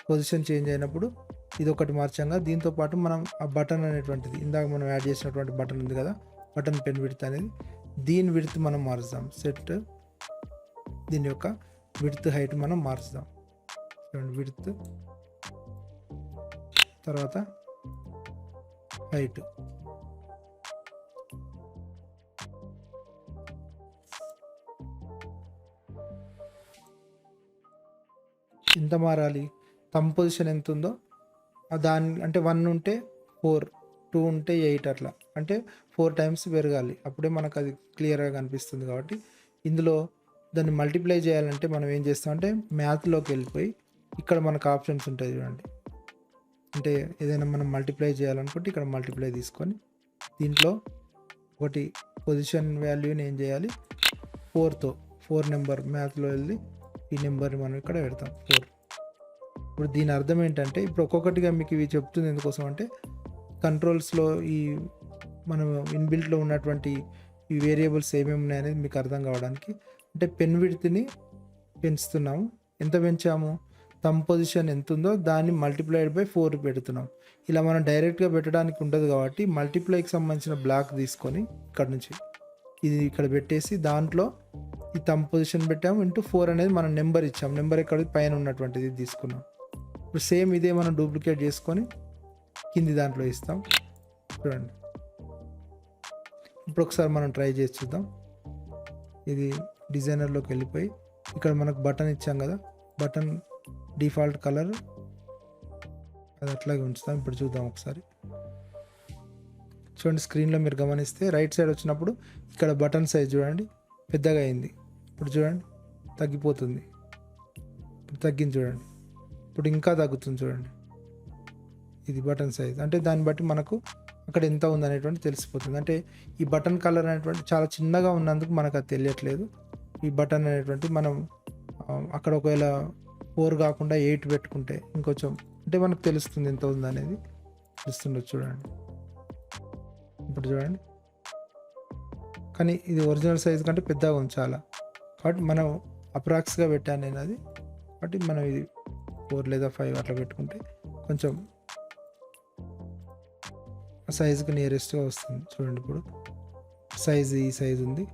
పొజిషన్ చేంజ్ అయినప్పుడు ఇది ఒకటి మార్చాంగా, దీంతో పాటు మనం ఆ బటన్ అనేటువంటిది ఇందాక మనం యాడ్ చేసినటువంటి బటన్ ఉంది కదా, బటన్ పెన్ విడ్త్ అనేది. దీని విడ్త్ మనం మారుస్తాం. సెట్ దీని యొక్క విడ్త్ హైట్ మనం మారుస్తాం. చూడండి, విడ్త్ తర్వాత హైట్. ఎంత మారాలి? థంబ్ పొజిషన్ ఎంత ఉందో దాని అంటే 1 ఉంటే 4, 2 ఉంటే 8, అట్లా అంటే 4 టైమ్స్ పెరగాలి. అప్పుడే మనకు అది క్లియర్గా కనిపిస్తుంది. కాబట్టి ఇందులో దాన్ని మల్టిప్లై చేయాలంటే మనం ఏం చేస్తామంటే మ్యాథ్లోకి వెళ్ళిపోయి ఇక్కడ మనకు ఆప్షన్స్ ఉంటాయి చూడండి. అంటే ఏదైనా మనం మల్టిప్లై చేయాలనుకుంటే ఇక్కడ మల్టిప్లై తీసుకొని దీంట్లో ఒకటి పొజిషన్ వాల్యూని ఏం చేయాలి 4తో 4 నెంబర్ మ్యాథ్లో వెళ్ళి ఈ నెంబర్ని మనం ఇక్కడ పెడతాం 4. ఇప్పుడు దీని అర్థం ఏంటంటే ఇప్పుడు ఒక్కొక్కటిగా మీకు ఇవి చెప్తుంది ఎందుకోసం అంటే కంట్రోల్స్లో ఈ మనం ఇన్బిల్ట్లో ఉన్నటువంటి ఈ వేరియబుల్స్ ఏమేమి ఉన్నాయనేది మీకు అర్థం కావడానికి. అంటే పెన్ విడ్త్ని పెంచుతున్నాము. ఎంత పెంచాము? థంబ్ పొజిషన్ ఎంత ఉందో దాన్ని మల్టిప్లైడ్ బై 4 పెడుతున్నాం. ఇలా మనం డైరెక్ట్గా పెట్టడానికి ఉండదు కాబట్టి మల్టిప్లైకి సంబంధించిన బ్లాక్ తీసుకొని ఇక్కడ నుంచి ఇది ఇక్కడ పెట్టేసి దాంట్లో ఈ థంబ్ పొజిషన్ పెట్టాము ఇంటూ 4 అనేది మనం నెంబర్ ఇచ్చాం. నెంబర్ ఎక్కడ పైన ఉన్నటువంటిది తీసుకున్నాం. ఇప్పుడు సేమ్ ఇదే మనం డూప్లికేట్ చేసుకొని కింది దాంట్లో ఇస్తాం. చూడండి, ఇప్పుడు ఒకసారి మనం ట్రై చేసి చూద్దాం. ఇది డిజైనర్లోకి వెళ్ళిపోయి ఇక్కడ మనకు బటన్ ఇచ్చాం కదా, బటన్ డిఫాల్ట్ కలర్ అది అట్లాగే ఉంచుతాం. ఇప్పుడు చూద్దాం ఒకసారి. చూడండి, స్క్రీన్లో మీరు గమనిస్తే రైట్ సైడ్ వచ్చినప్పుడు ఇక్కడ బటన్ సైజ్ చూడండి పెద్దగా అయింది. ఇప్పుడు చూడండి తగ్గిపోతుంది. ఇప్పుడు తగ్గింది చూడండి. ఇప్పుడు ఇంకా తగ్గుతుంది చూడండి. ఇది బటన్ సైజ్. అంటే దాన్ని బట్టి మనకు అక్కడ ఎంత ఉంది అనేటువంటి తెలిసిపోతుంది. అంటే ఈ బటన్ కలర్ అనేటువంటి చాలా చిన్నగా ఉన్నందుకు మనకు అది తెలియట్లేదు. ఈ బటన్ అనేటువంటి మనం అక్కడ ఒకవేళ 4 కాకుండా 8 పెట్టుకుంటే ఇంకొంచెం అంటే మనకు తెలుస్తుంది ఎంత ఉంది అనేది తెలుస్తుండొచ్చు. చూడండి, ఇప్పుడు చూడండి. కానీ ఇది ఒరిజినల్ సైజ్ కంటే పెద్దగా ఉంది చాలా. కాబట్టి మనం అప్రాక్స్గా పెట్టాను నేను అది. కాబట్టి మనం ఇది 4 లేదా 5 అట్లా పెట్టుకుంటే కొంచెం సైజుకి నియరెస్ట్గా వస్తుంది. చూడండి, ఇప్పుడు సైజ్ ఈ సైజు ఉంది,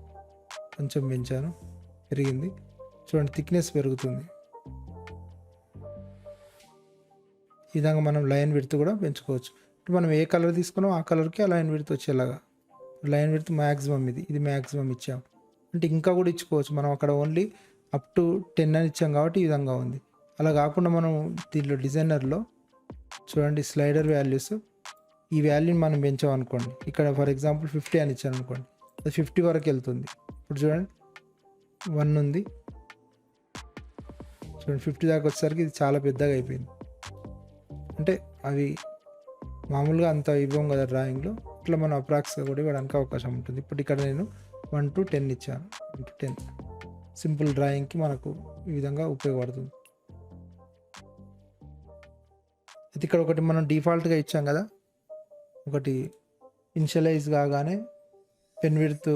కొంచెం పెంచాను, పెరిగింది. చూడండి, థిక్నెస్ పెరుగుతుంది. ఈ విధంగా మనం లైన్ విడ్త్ కూడా పెంచుకోవచ్చు. మనం ఏ కలర్ తీసుకున్నామో ఆ కలర్కి ఆ లైన్ విడ్త్ వచ్చేలాగా. లైన్ విడ్త్ మ్యాక్సిమం ఇది మ్యాక్సిమం ఇచ్చాం. అంటే ఇంకా కూడా ఇచ్చుకోవచ్చు. మనం అక్కడ ఓన్లీ అప్ టు 10 అని ఇచ్చాం కాబట్టి ఈ విధంగా ఉంది. అలా కాకుండా మనం దీంట్లో డిజైనర్లో చూడండి స్లైడర్ వాల్యూస్ ఈ వాల్యూని మనం పెంచామనుకోండి. ఇక్కడ ఫర్ ఎగ్జాంపుల్ 50 అని ఇచ్చాను అనుకోండి, అది 50 వరకు వెళ్తుంది. ఇప్పుడు చూడండి 1 ఉంది. చూడండి 50 దాకా వచ్చేసరికి ఇది చాలా పెద్దగా అయిపోయింది. అంటే అవి మామూలుగా అంత ఇవ్వం కదా డ్రాయింగ్లో, ఇట్లా మనం అప్రాక్స్గా కూడా ఇవ్వడానికి అవకాశం ఉంటుంది. ఇప్పుడు ఇక్కడ నేను 1 to 10 ఇచ్చాను. 1 to 10 సింపుల్ డ్రాయింగ్కి మనకు ఈ విధంగా ఉపయోగపడుతుంది. అయితే ఇక్కడ ఒకటి మనం డిఫాల్ట్గా ఇచ్చాం కదా, ఒకటి ఇనిషియలైజ్ కాగానే పెన్ విడ్త్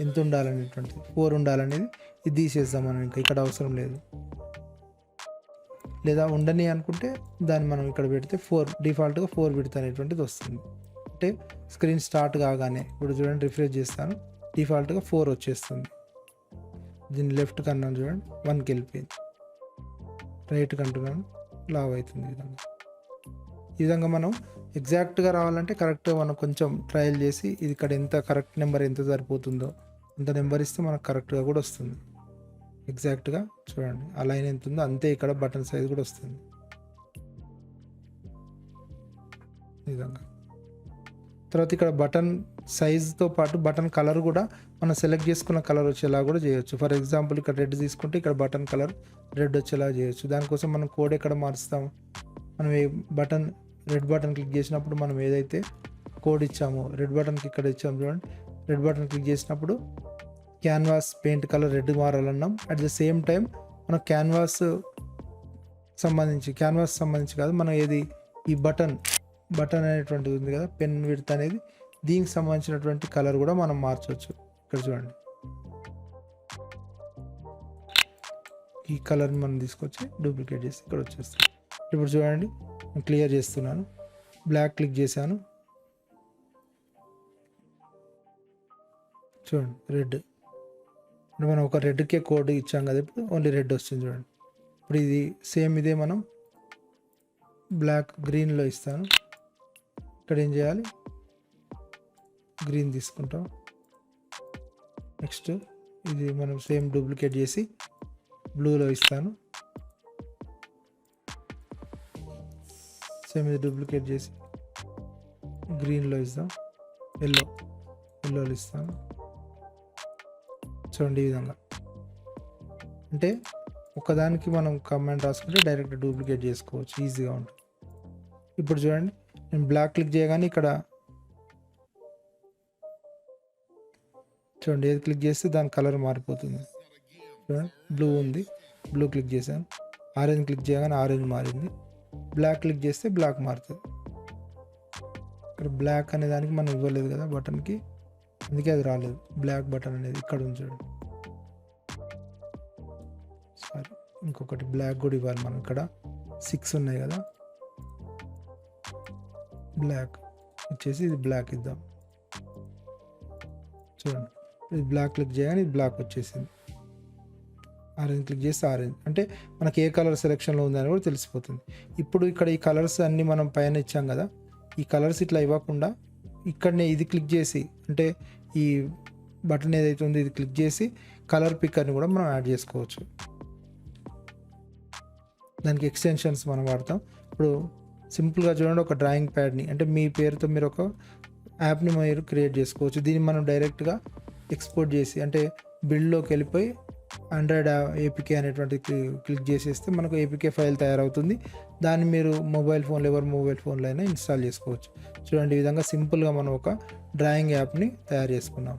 ఎంత ఉండాలనేటువంటిది 4 ఉండాలనేది ఇది తీసేద్దాం మనం. ఇంకా ఇక్కడ అవసరం లేదు. లేదా ఉండని అనుకుంటే దాన్ని మనం ఇక్కడ పెడితే 4 డిఫాల్ట్గా 4 విడ్త్ అనేటువంటిది వస్తుంది. అంటే స్క్రీన్ స్టార్ట్ కాగానే ఇప్పుడు చూడండి రిఫ్రెష్ చేస్తాను, డిఫాల్ట్గా 4 వచ్చేస్తుంది. దీన్ని లెఫ్ట్ కన్నాను చూడండి 1కి వెళ్ళిపోయింది. రైట్ కంటున్నాను లావ్ అవుతుంది. ఈ విధంగా మనం ఎగ్జాక్ట్గా రావాలంటే కరెక్ట్గా మనం కొంచెం ట్రయల్ చేసి ఇది ఇక్కడ ఎంత కరెక్ట్ నెంబర్ ఎంత సరిపోతుందో అంత నెంబర్ ఇస్తే మనకు కరెక్ట్గా కూడా వస్తుంది. ఎగ్జాక్ట్గా చూడండి ఆ లైన్ ఎంత ఉందో అంతే ఇక్కడ బటన్ సైజ్ కూడా వస్తుంది. ఈ విధంగా తర్వాత ఇక్కడ బటన్ సైజ్తో పాటు బటన్ కలర్ కూడా మనం సెలెక్ట్ చేసుకున్న కలర్ వచ్చేలా కూడా చేయొచ్చు. ఫర్ ఎగ్జాంపుల్ ఇక్కడ రెడ్ తీసుకుంటే ఇక్కడ బటన్ కలర్ రెడ్ వచ్చేలా చేయొచ్చు. దానికోసం మనం కోడ్ ఎక్కడ మారుస్తాము? మనం ఏ బటన్ రెడ్ బటన్ క్లిక్ చేసినప్పుడు మనం ఏదైతే కోడ్ ఇచ్చామో రెడ్ బటన్కి ఇక్కడ ఇచ్చాము చూడండి, రెడ్ బటన్ క్లిక్ చేసినప్పుడు క్యాన్వాస్ పెయింట్ కలర్ రెడ్ మారాలన్నాం. అట్ ద సేమ్ టైం మన క్యాన్వాస్ సంబంధించి కాదు, మనం ఏది ఈ బటన్ అనేటువంటిది ఉంది కదా పెన్ విడ్త్ అనేది, దీనికి సంబంధించినటువంటి కలర్ కూడా మనం మార్చవచ్చు. ఇక్కడ చూడండి ఈ కలర్ని మనం తీసుకొచ్చి డూప్లికేట్ చేసి ఇక్కడ వచ్చేస్తాం. ఇప్పుడు చూడండి క్లియర్ చేస్తున్నాను, బ్లాక్ క్లిక్ చేశాను, చూడండి రెడ్. అంటే మనం ఒక రెడ్కే కోడ్ ఇచ్చాం కదా, ఇప్పుడు ఓన్లీ రెడ్ వస్తుంది చూడండి. ఇప్పుడు ఇది సేమ్ ఇదే మనం గ్రీన్లో ఇస్తాను. ఇక్కడ ఏం చేయాలి, గ్రీన్ తీసుకుంటాం. నెక్స్ట్ ఇది మనం సేమ్ డూప్లికేట్ చేసి బ్లూలో ఇస్తాను. సేమ్ ఇది డూప్లికేట్ చేసి గ్రీన్లో ఇస్తాం. ఎల్లోలో ఇస్తాను. చూడండి ఈ విధంగా. అంటే ఒకదానికి మనం కమాండ్ రాసుకుంటే డైరెక్ట్ డూప్లికేట్ చేసుకోవచ్చు, ఈజీగా ఉంటుంది. ఇప్పుడు చూడండి నేను బ్లాక్ క్లిక్ చేయగానే ఇక్కడ చూడండి ఏది క్లిక్ చేస్తే దాని కలర్ మారిపోతుంది. చూడండి బ్లూ ఉంది, బ్లూ క్లిక్ చేశాను. ఆరెంజ్ క్లిక్ చేయగానే ఆరెంజ్ మారింది. బ్లాక్ క్లిక్ చేస్తే బ్లాక్ మారుతుంది. ఇక్కడ బ్లాక్ అనే దానికి మనం ఇవ్వలేదు కదా బటన్కి, అందుకే అది రాలేదు. బ్లాక్ బటన్ అనేది ఇక్కడ ఉంది చూడండి. సారీ, ఇంకొకటి బ్లాక్ కూడా ఇవ్వాలి మనం. ఇక్కడ 6 ఉన్నాయి కదా, బ్లాక్ ఇచ్చేసి ఇది బ్లాక్ ఇద్దాం. చూడండి ఇది బ్లాక్ క్లిక్ చేయగానే ఇది బ్లాక్ వచ్చేసింది. ఆరెంజ్ క్లిక్ చేస్తే ఆరెంజ్, అంటే మనకి ఏ కలర్ సెలెక్షన్లో ఉందని కూడా తెలిసిపోతుంది. ఇప్పుడు ఇక్కడ ఈ కలర్స్ అన్నీ మనం పైన ఇచ్చాం కదా, ఈ కలర్స్ ఇట్లా ఇవ్వకుండా ఇక్కడనే ఇది క్లిక్ చేసి, అంటే ఈ బటన్ ఏదైతే ఉందో ఇది క్లిక్ చేసి కలర్ పిక్కర్ని కూడా మనం యాడ్ చేసుకోవచ్చు. దానికి ఎక్స్టెన్షన్స్ మనం వాడతాం. ఇప్పుడు సింపుల్గా చూడండి, ఒక డ్రాయింగ్ ప్యాడ్ని, అంటే మీ పేరుతో మీరు ఒక యాప్ని మీరు క్రియేట్ చేసుకోవచ్చు. దీన్ని మనం డైరెక్ట్గా ఎక్స్పోర్ట్ చేసి, అంటే బిల్డ్లోకి వెళ్ళిపోయి ఆండ్రాయిడ్ ఏపీకే అనేటువంటి క్లిక్ చేసేస్తే మనకు ఏపీకే ఫైల్ తయారవుతుంది. దాన్ని మీరు మొబైల్ ఫోన్లో, ఎవరి మొబైల్ ఫోన్లో అయినా ఇన్స్టాల్ చేసుకోవచ్చు. చూడండి ఈ విధంగా సింపుల్గా మనం ఒక డ్రాయింగ్ యాప్ని తయారు చేసుకున్నాం.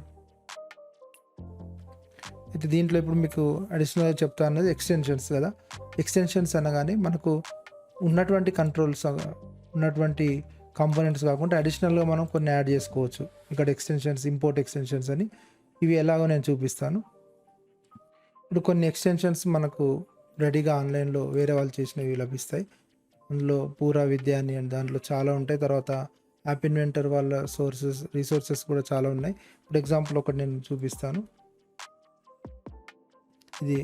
అయితే దీంట్లో ఇప్పుడు మీకు అడిషనల్గా చెప్తా అన్నది ఎక్స్టెన్షన్స్ కదా. ఎక్స్టెన్షన్స్ అనగానే మనకు ఉన్నటువంటి కంట్రోల్స్, ఉన్నటువంటి కాంపోనెంట్స్ కాకుండా అడిషనల్గా మనం కొన్ని యాడ్ చేసుకోవచ్చు. ఇక్కడ ఎక్స్టెన్షన్స్, ఇంపోర్ట్ ఎక్స్టెన్షన్స్ అని, ఇవి ఎలాగో నేను చూపిస్తాను. ఇప్పుడు కొన్ని ఎక్స్టెన్షన్స్ మనకు రెడీగా ఆన్లైన్లో వేరే వాళ్ళు చేసినవి లభిస్తాయి. అందులో పూరా విద్య అని దాంట్లో చాలా ఉంటాయి. తర్వాత యాప్ ఇన్వెంటర్ వాళ్ళ రిసోర్సెస్ కూడా చాలా ఉన్నాయి. ఫర్ ఎగ్జాంపుల్ ఒకటి నేను చూపిస్తాను. ఇది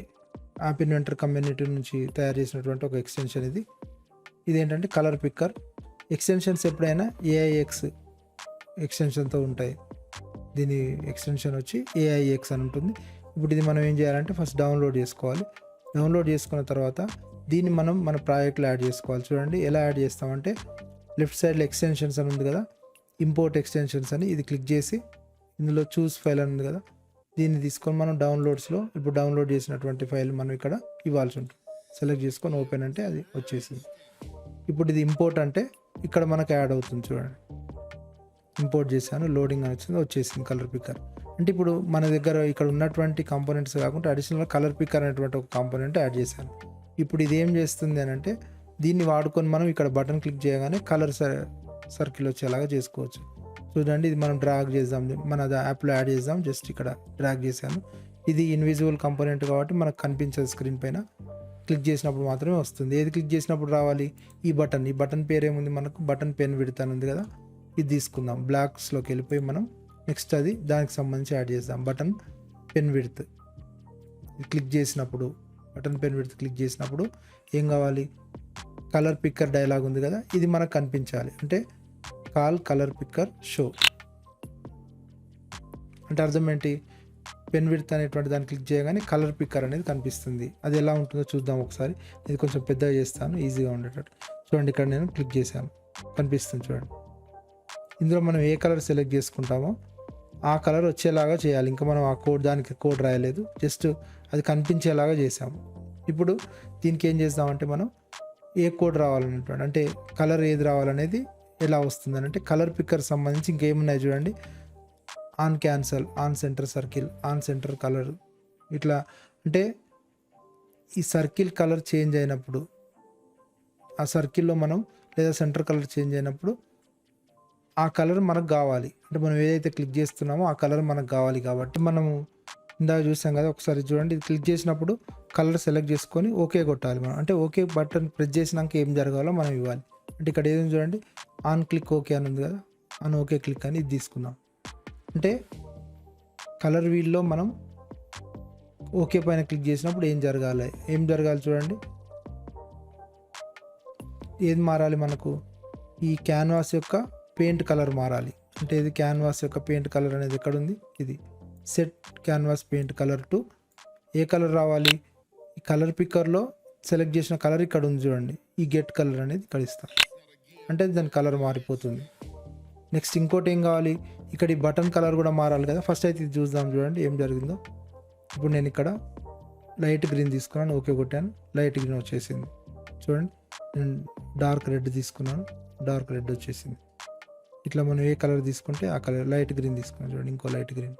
యాప్ ఇన్వెంటర్ కమ్యూనిటీ నుంచి తయారు చేసినటువంటి ఒక ఎక్స్టెన్షన్. ఇదేంటంటే కలర్ పిక్కర్ ఎక్స్టెన్షన్స్. ఎప్పుడైనా ఏఐఎక్స్ ఎక్స్టెన్షన్తో ఉంటాయి. దీని ఎక్స్టెన్షన్ వచ్చి ఏఐఎక్స్ అని ఉంటుంది. ఇప్పుడు ఇది మనం ఏం చేయాలంటే ఫస్ట్ డౌన్లోడ్ చేసుకోవాలి. డౌన్లోడ్ చేసుకున్న తర్వాత దీన్ని మనం మన ప్రాజెక్ట్లో యాడ్ చేసుకోవాలి. చూడండి ఎలా యాడ్ చేస్తామంటే, లెఫ్ట్ సైడ్లో ఎక్స్టెన్షన్స్ అని ఉంది కదా, ఇంపోర్ట్ ఎక్స్టెన్షన్స్ అని, ఇది క్లిక్ చేసి ఇందులో చూస్ ఫైల్ అని ఉంది కదా, దీన్ని తీసుకొని మనం డౌన్లోడ్స్లో ఇప్పుడు డౌన్లోడ్ చేసినటువంటి ఫైల్ మనం ఇక్కడ ఇవ్వాల్సి ఉంటుంది. సెలెక్ట్ చేసుకొని ఓపెన్ అంటే అది వచ్చేసింది. ఇప్పుడు ఇది ఇంపోర్ట్ అంటే ఇక్కడ మనకు యాడ్ అవుతుంది. చూడండి ఇంపోర్ట్ చేశాను, లోడింగ్ అని వచ్చింది, వచ్చేసింది కలర్ పిక్కర్. అంటే ఇప్పుడు మన దగ్గర ఇక్కడ ఉన్నటువంటి కాంపోనెంట్స్ కాకుండా అడిషనల్గా కలర్ పిక్కర్ అనేటువంటి ఒక కాంపోనెంట్ యాడ్ చేశాను. ఇప్పుడు ఇది ఏం చేస్తుంది అని అంటే, దీన్ని వాడుకొని మనం ఇక్కడ బటన్ క్లిక్ చేయగానే కలర్ సర్కిల్ వచ్చేలాగా చేసుకోవచ్చు. చూడండి ఇది మనం డ్రాగ్ చేద్దాం, మన యాప్లో యాడ్ చేద్దాం. జస్ట్ ఇక్కడ డ్రాగ్ చేశాను. ఇది ఇన్విజిబుల్ కాంపోనెంట్ కాబట్టి మనకు కనిపించదు స్క్రీన్ పైన. క్లిక్ చేసినప్పుడు మాత్రమే వస్తుంది. ఏది క్లిక్ చేసినప్పుడు రావాలి, ఈ బటన్ పేరు ఏముంది మనకు, బటన్ పెన్ విడ్త్ అని ఉంది కదా, ఇది తీసుకుందాం. బ్లాక్స్లోకి వెళ్ళిపోయి మనం నెక్స్ట్ అది దానికి సంబంధించి యాడ్ చేద్దాం. బటన్ పెన్ విడ్త్ క్లిక్ చేసినప్పుడు, బటన్ పెన్ విడ్త్ క్లిక్ చేసినప్పుడు ఏం కావాలి, కలర్ పిక్కర్ డైలాగ్ ఉంది కదా, ఇది మనకు కనిపించాలి. అంటే కాల్ కలర్ పిక్కర్ షో అంటే అర్థం ఏంటి, పెన్ విడ్త్ అనేటువంటి దాన్ని క్లిక్ చేయగానే కలర్ పిక్కర్ అనేది కనిపిస్తుంది. అది ఎలా ఉంటుందో చూద్దాం ఒకసారి. ఇది కొంచెం పెద్దగా చేస్తాను ఈజీగా ఉండేటట్టు. చూడండి ఇక్కడ నేను క్లిక్ చేశాను, కనిపిస్తుంది చూడండి. ఇందులో మనం ఏ కలర్ సెలెక్ట్ చేసుకుంటామో ఆ కలర్ వచ్చేలాగా చేయాలి. ఇంకా మనం ఆ దానికి కోడ్ రాయలేదు, జస్ట్ అది కనిపించేలాగా చేసాము. ఇప్పుడు దీనికి ఏం చేద్దామంటే, మనం ఏ కోడ్ రావాలనేటువంటి, అంటే కలర్ ఏది రావాలనేది ఎలా వస్తుందని, అంటే కలర్ పిక్కర్ సంబంధించి ఇంకేమున్నాయి చూడండి. On cancel, on centre circle, on centre colour, ఇట్లా. అంటే ఈ సర్కిల్ కలర్ చేంజ్ అయినప్పుడు, ఆ సర్కిల్లో మనం లేదా సెంటర్ కలర్ చేంజ్ అయినప్పుడు ఆ కలర్ మనకు కావాలి. అంటే మనం ఏదైతే క్లిక్ చేస్తున్నామో ఆ కలర్ మనకు కావాలి. కాబట్టి మనము ఇందాక చూసాం కదా, ఒకసారి చూడండి. ఇది క్లిక్ చేసినప్పుడు కలర్ సెలెక్ట్ చేసుకొని ఓకే కొట్టాలి మనం. అంటే ఓకే బటన్ ప్రెస్ చేసినాక ఏం జరగాలో మనం ఇవ్వాలి. అంటే ఇక్కడ ఏదైనా చూడండి, ఆన్ క్లిక్ ఓకే అని ఉంది కదా, ఆన్ ఓకే క్లిక్ అని ఇది తీసుకున్నాం. అంటే కలర్ వీల్లో మనం ఓకే పైన క్లిక్ చేసినప్పుడు ఏం జరగాలి చూడండి. ఏది మారాలి మనకు, ఈ క్యాన్వాస్ యొక్క పెయింట్ కలర్ మారాలి. అంటే ఇది క్యాన్వాస్ యొక్క పెయింట్ కలర్ అనేది ఎక్కడ ఉంది, ఇది set canvas paint colour to A colour రావాలి, ఈ కలర్ పిక్కర్లో సెలెక్ట్ చేసిన కలర్ ఇక్కడ ఉంది చూడండి, ఈ గెట్ కలర్ అనేది ఇక్కడ ఇస్తాం, అంటే దాని కలర్ మారిపోతుంది. నెక్స్ట్ ఇంకోటి ఏం కావాలి, ఇక్కడ ఈ బటన్ కలర్ కూడా మారాలి కదా. ఫస్ట్ అయితే ఇది చూద్దాం చూడండి ఏం జరిగిందో. ఇప్పుడు నేను ఇక్కడ లైట్ గ్రీన్ తీసుకున్నాను, ఓకే కొట్టాను, లైట్ గ్రీన్ వచ్చేసింది చూడండి. నేను డార్క్ రెడ్ తీసుకున్నాను, డార్క్ రెడ్ వచ్చేసింది. ఇట్లా మనం ఏ కలర్ తీసుకుంటే ఆ కలర్, లైట్ గ్రీన్ తీసుకున్నాను చూడండి, ఇంకో లైట్ గ్రీన్.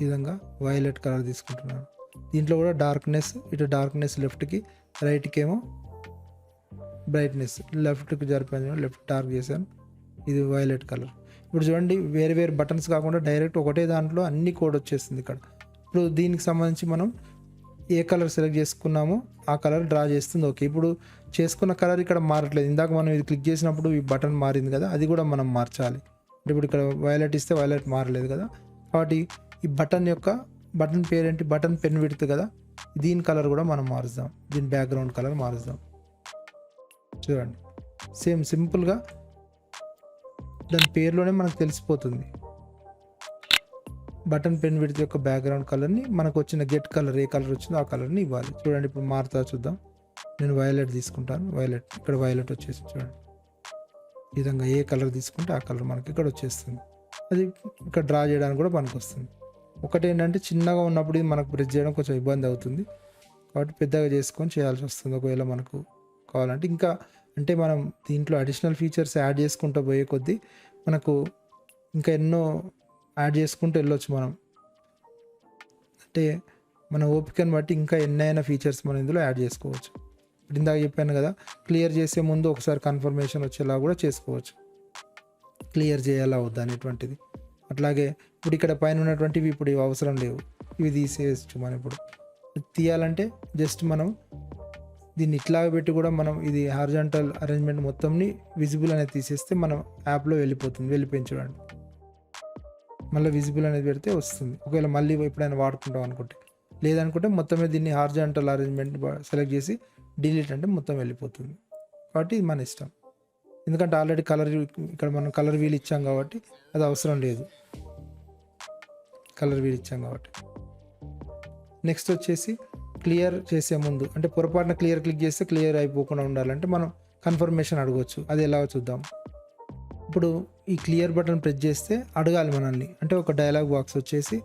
ఈ విధంగా వైలెట్ కలర్ తీసుకుంటున్నాను. దీంట్లో కూడా డార్క్నెస్, ఇటు డార్క్నెస్ లెఫ్ట్కి, రైట్కి ఏమో బ్రైట్నెస్, లెఫ్ట్కి జరిపాను, లెఫ్ట్ డార్క్ చేశాను, ఇది వైలెట్ కలర్. ఇప్పుడు చూడండి వేరే వేరే బటన్స్ కాకుండా డైరెక్ట్ ఒకటే దాంట్లో అన్ని కోడ్ వచ్చేస్తుంది ఇక్కడ. ఇప్పుడు దీనికి సంబంధించి మనం ఏ కలర్ సెలెక్ట్ చేసుకున్నామో ఆ కలర్ డ్రా చేస్తుంది. ఓకే, ఇప్పుడు చేసుకున్న కలర్ ఇక్కడ మారట్లేదు. ఇందాక మనం ఇది క్లిక్ చేసినప్పుడు ఈ బటన్ మారింది కదా, అది కూడా మనం మార్చాలి. అంటే ఇప్పుడు ఇక్కడ వైలెట్ ఇస్తే వైలెట్ మారలేదు కదా, కాబట్టి ఈ బటన్ పేరేంటి, బటన్ పెన్ విడ్త్ కదా, దీని కలర్ కూడా మనం మారుద్దాం, దీని బ్యాక్గ్రౌండ్ కలర్ మారుద్దాం. చూడండి సేమ్ సింపుల్గా దాని పేరులోనే మనకు తెలిసిపోతుంది. బటన్ పెన్ విడ్త్ యొక్క బ్యాక్గ్రౌండ్ కలర్ని మనకు వచ్చిన గెట్ కలర్ ఏ కలర్ వచ్చిందో ఆ కలర్ని ఇవ్వాలి. చూడండి ఇప్పుడు మారుతా చూద్దాం. నేను వైలెట్ తీసుకుంటాను, వైలెట్, ఇక్కడ వైలెట్ వచ్చేసి చూడండి. ఈ విధంగా ఏ కలర్ తీసుకుంటే ఆ కలర్ మనకి ఇక్కడ వచ్చేస్తుంది. అది ఇక్కడ డ్రా చేయడానికి కూడా మనకు వస్తుంది. ఒకటి ఏంటంటే చిన్నగా ఉన్నప్పుడు ఇది మనకు ప్రెస్ చేయడం కొంచెం ఇబ్బంది అవుతుంది, కాబట్టి పెద్దగా చేసుకొని చేయాల్సి వస్తుంది ఒకవేళ మనకు కావాలంటే. ఇంకా అంటే మనం దీంట్లో అడిషనల్ ఫీచర్స్ యాడ్ చేసుకుంటూ పోయే కొద్దీ మనకు ఇంకా ఎన్నో యాడ్ చేసుకుంటూ వెళ్ళొచ్చు మనం. అంటే మన ఓపికను బట్టి ఇంకా ఎన్నైనా ఫీచర్స్ మనం ఇందులో యాడ్ చేసుకోవచ్చు. ఇప్పుడు ఇందాక చెప్పాను కదా, క్లియర్ చేసే ముందు ఒకసారి కన్ఫర్మేషన్ వచ్చేలా కూడా చేసుకోవచ్చు, క్లియర్ చేయాలా వద్దా అనేటువంటిది. అట్లాగే ఇప్పుడు ఇక్కడ పైన ఉన్నటువంటివి ఇప్పుడు ఇవి అవసరం లేవు, ఇవి తీసేయచ్చు. మనం ఇప్పుడు తీయాలంటే జస్ట్ మనం దీన్ని ఇట్లాగ పెట్టి కూడా మనం ఇది హారిజాంటల్ అరేంజ్మెంట్ మొత్తంని విజిబుల్ అనేది తీసేస్తే మనం యాప్లో వెళ్ళిపోయింది చూడండి. మళ్ళీ విజిబుల్ అనేది పెడితే వస్తుంది. ఒకవేళ మళ్ళీ ఎప్పుడైనా వాడుకుంటాం అనుకుంటే, లేదనుకుంటే మొత్తమే దీన్ని హారిజాంటల్ అరేంజ్మెంట్ సెలెక్ట్ చేసి డిలీట్ అంటే మొత్తం వెళ్ళిపోతుంది. కాబట్టి ఇది మన ఇష్టం, ఎందుకంటే ఆల్రెడీ ఇక్కడ మనం కలర్ వీల్ ఇచ్చాం కాబట్టి అది అవసరం లేదు, కలర్ వీల్ ఇచ్చాం కాబట్టి. నెక్స్ట్ వచ్చేసి క్లియర్ చేసే ముందు, అంటే పొరపాటున క్లిక్ చేస్తే క్లియర్ అయిపోకుండా ఉండాలంటే మనం కన్ఫర్మేషన్ అడగవచ్చు. అది ఎలాగో చూద్దాం. ఇప్పుడు ఈ క్లియర్ బటన్ ప్రెస్ చేస్తే అడగాలి మనల్ని, అంటే ఒక డైలాగ్ బాక్స్ వచ్చేసి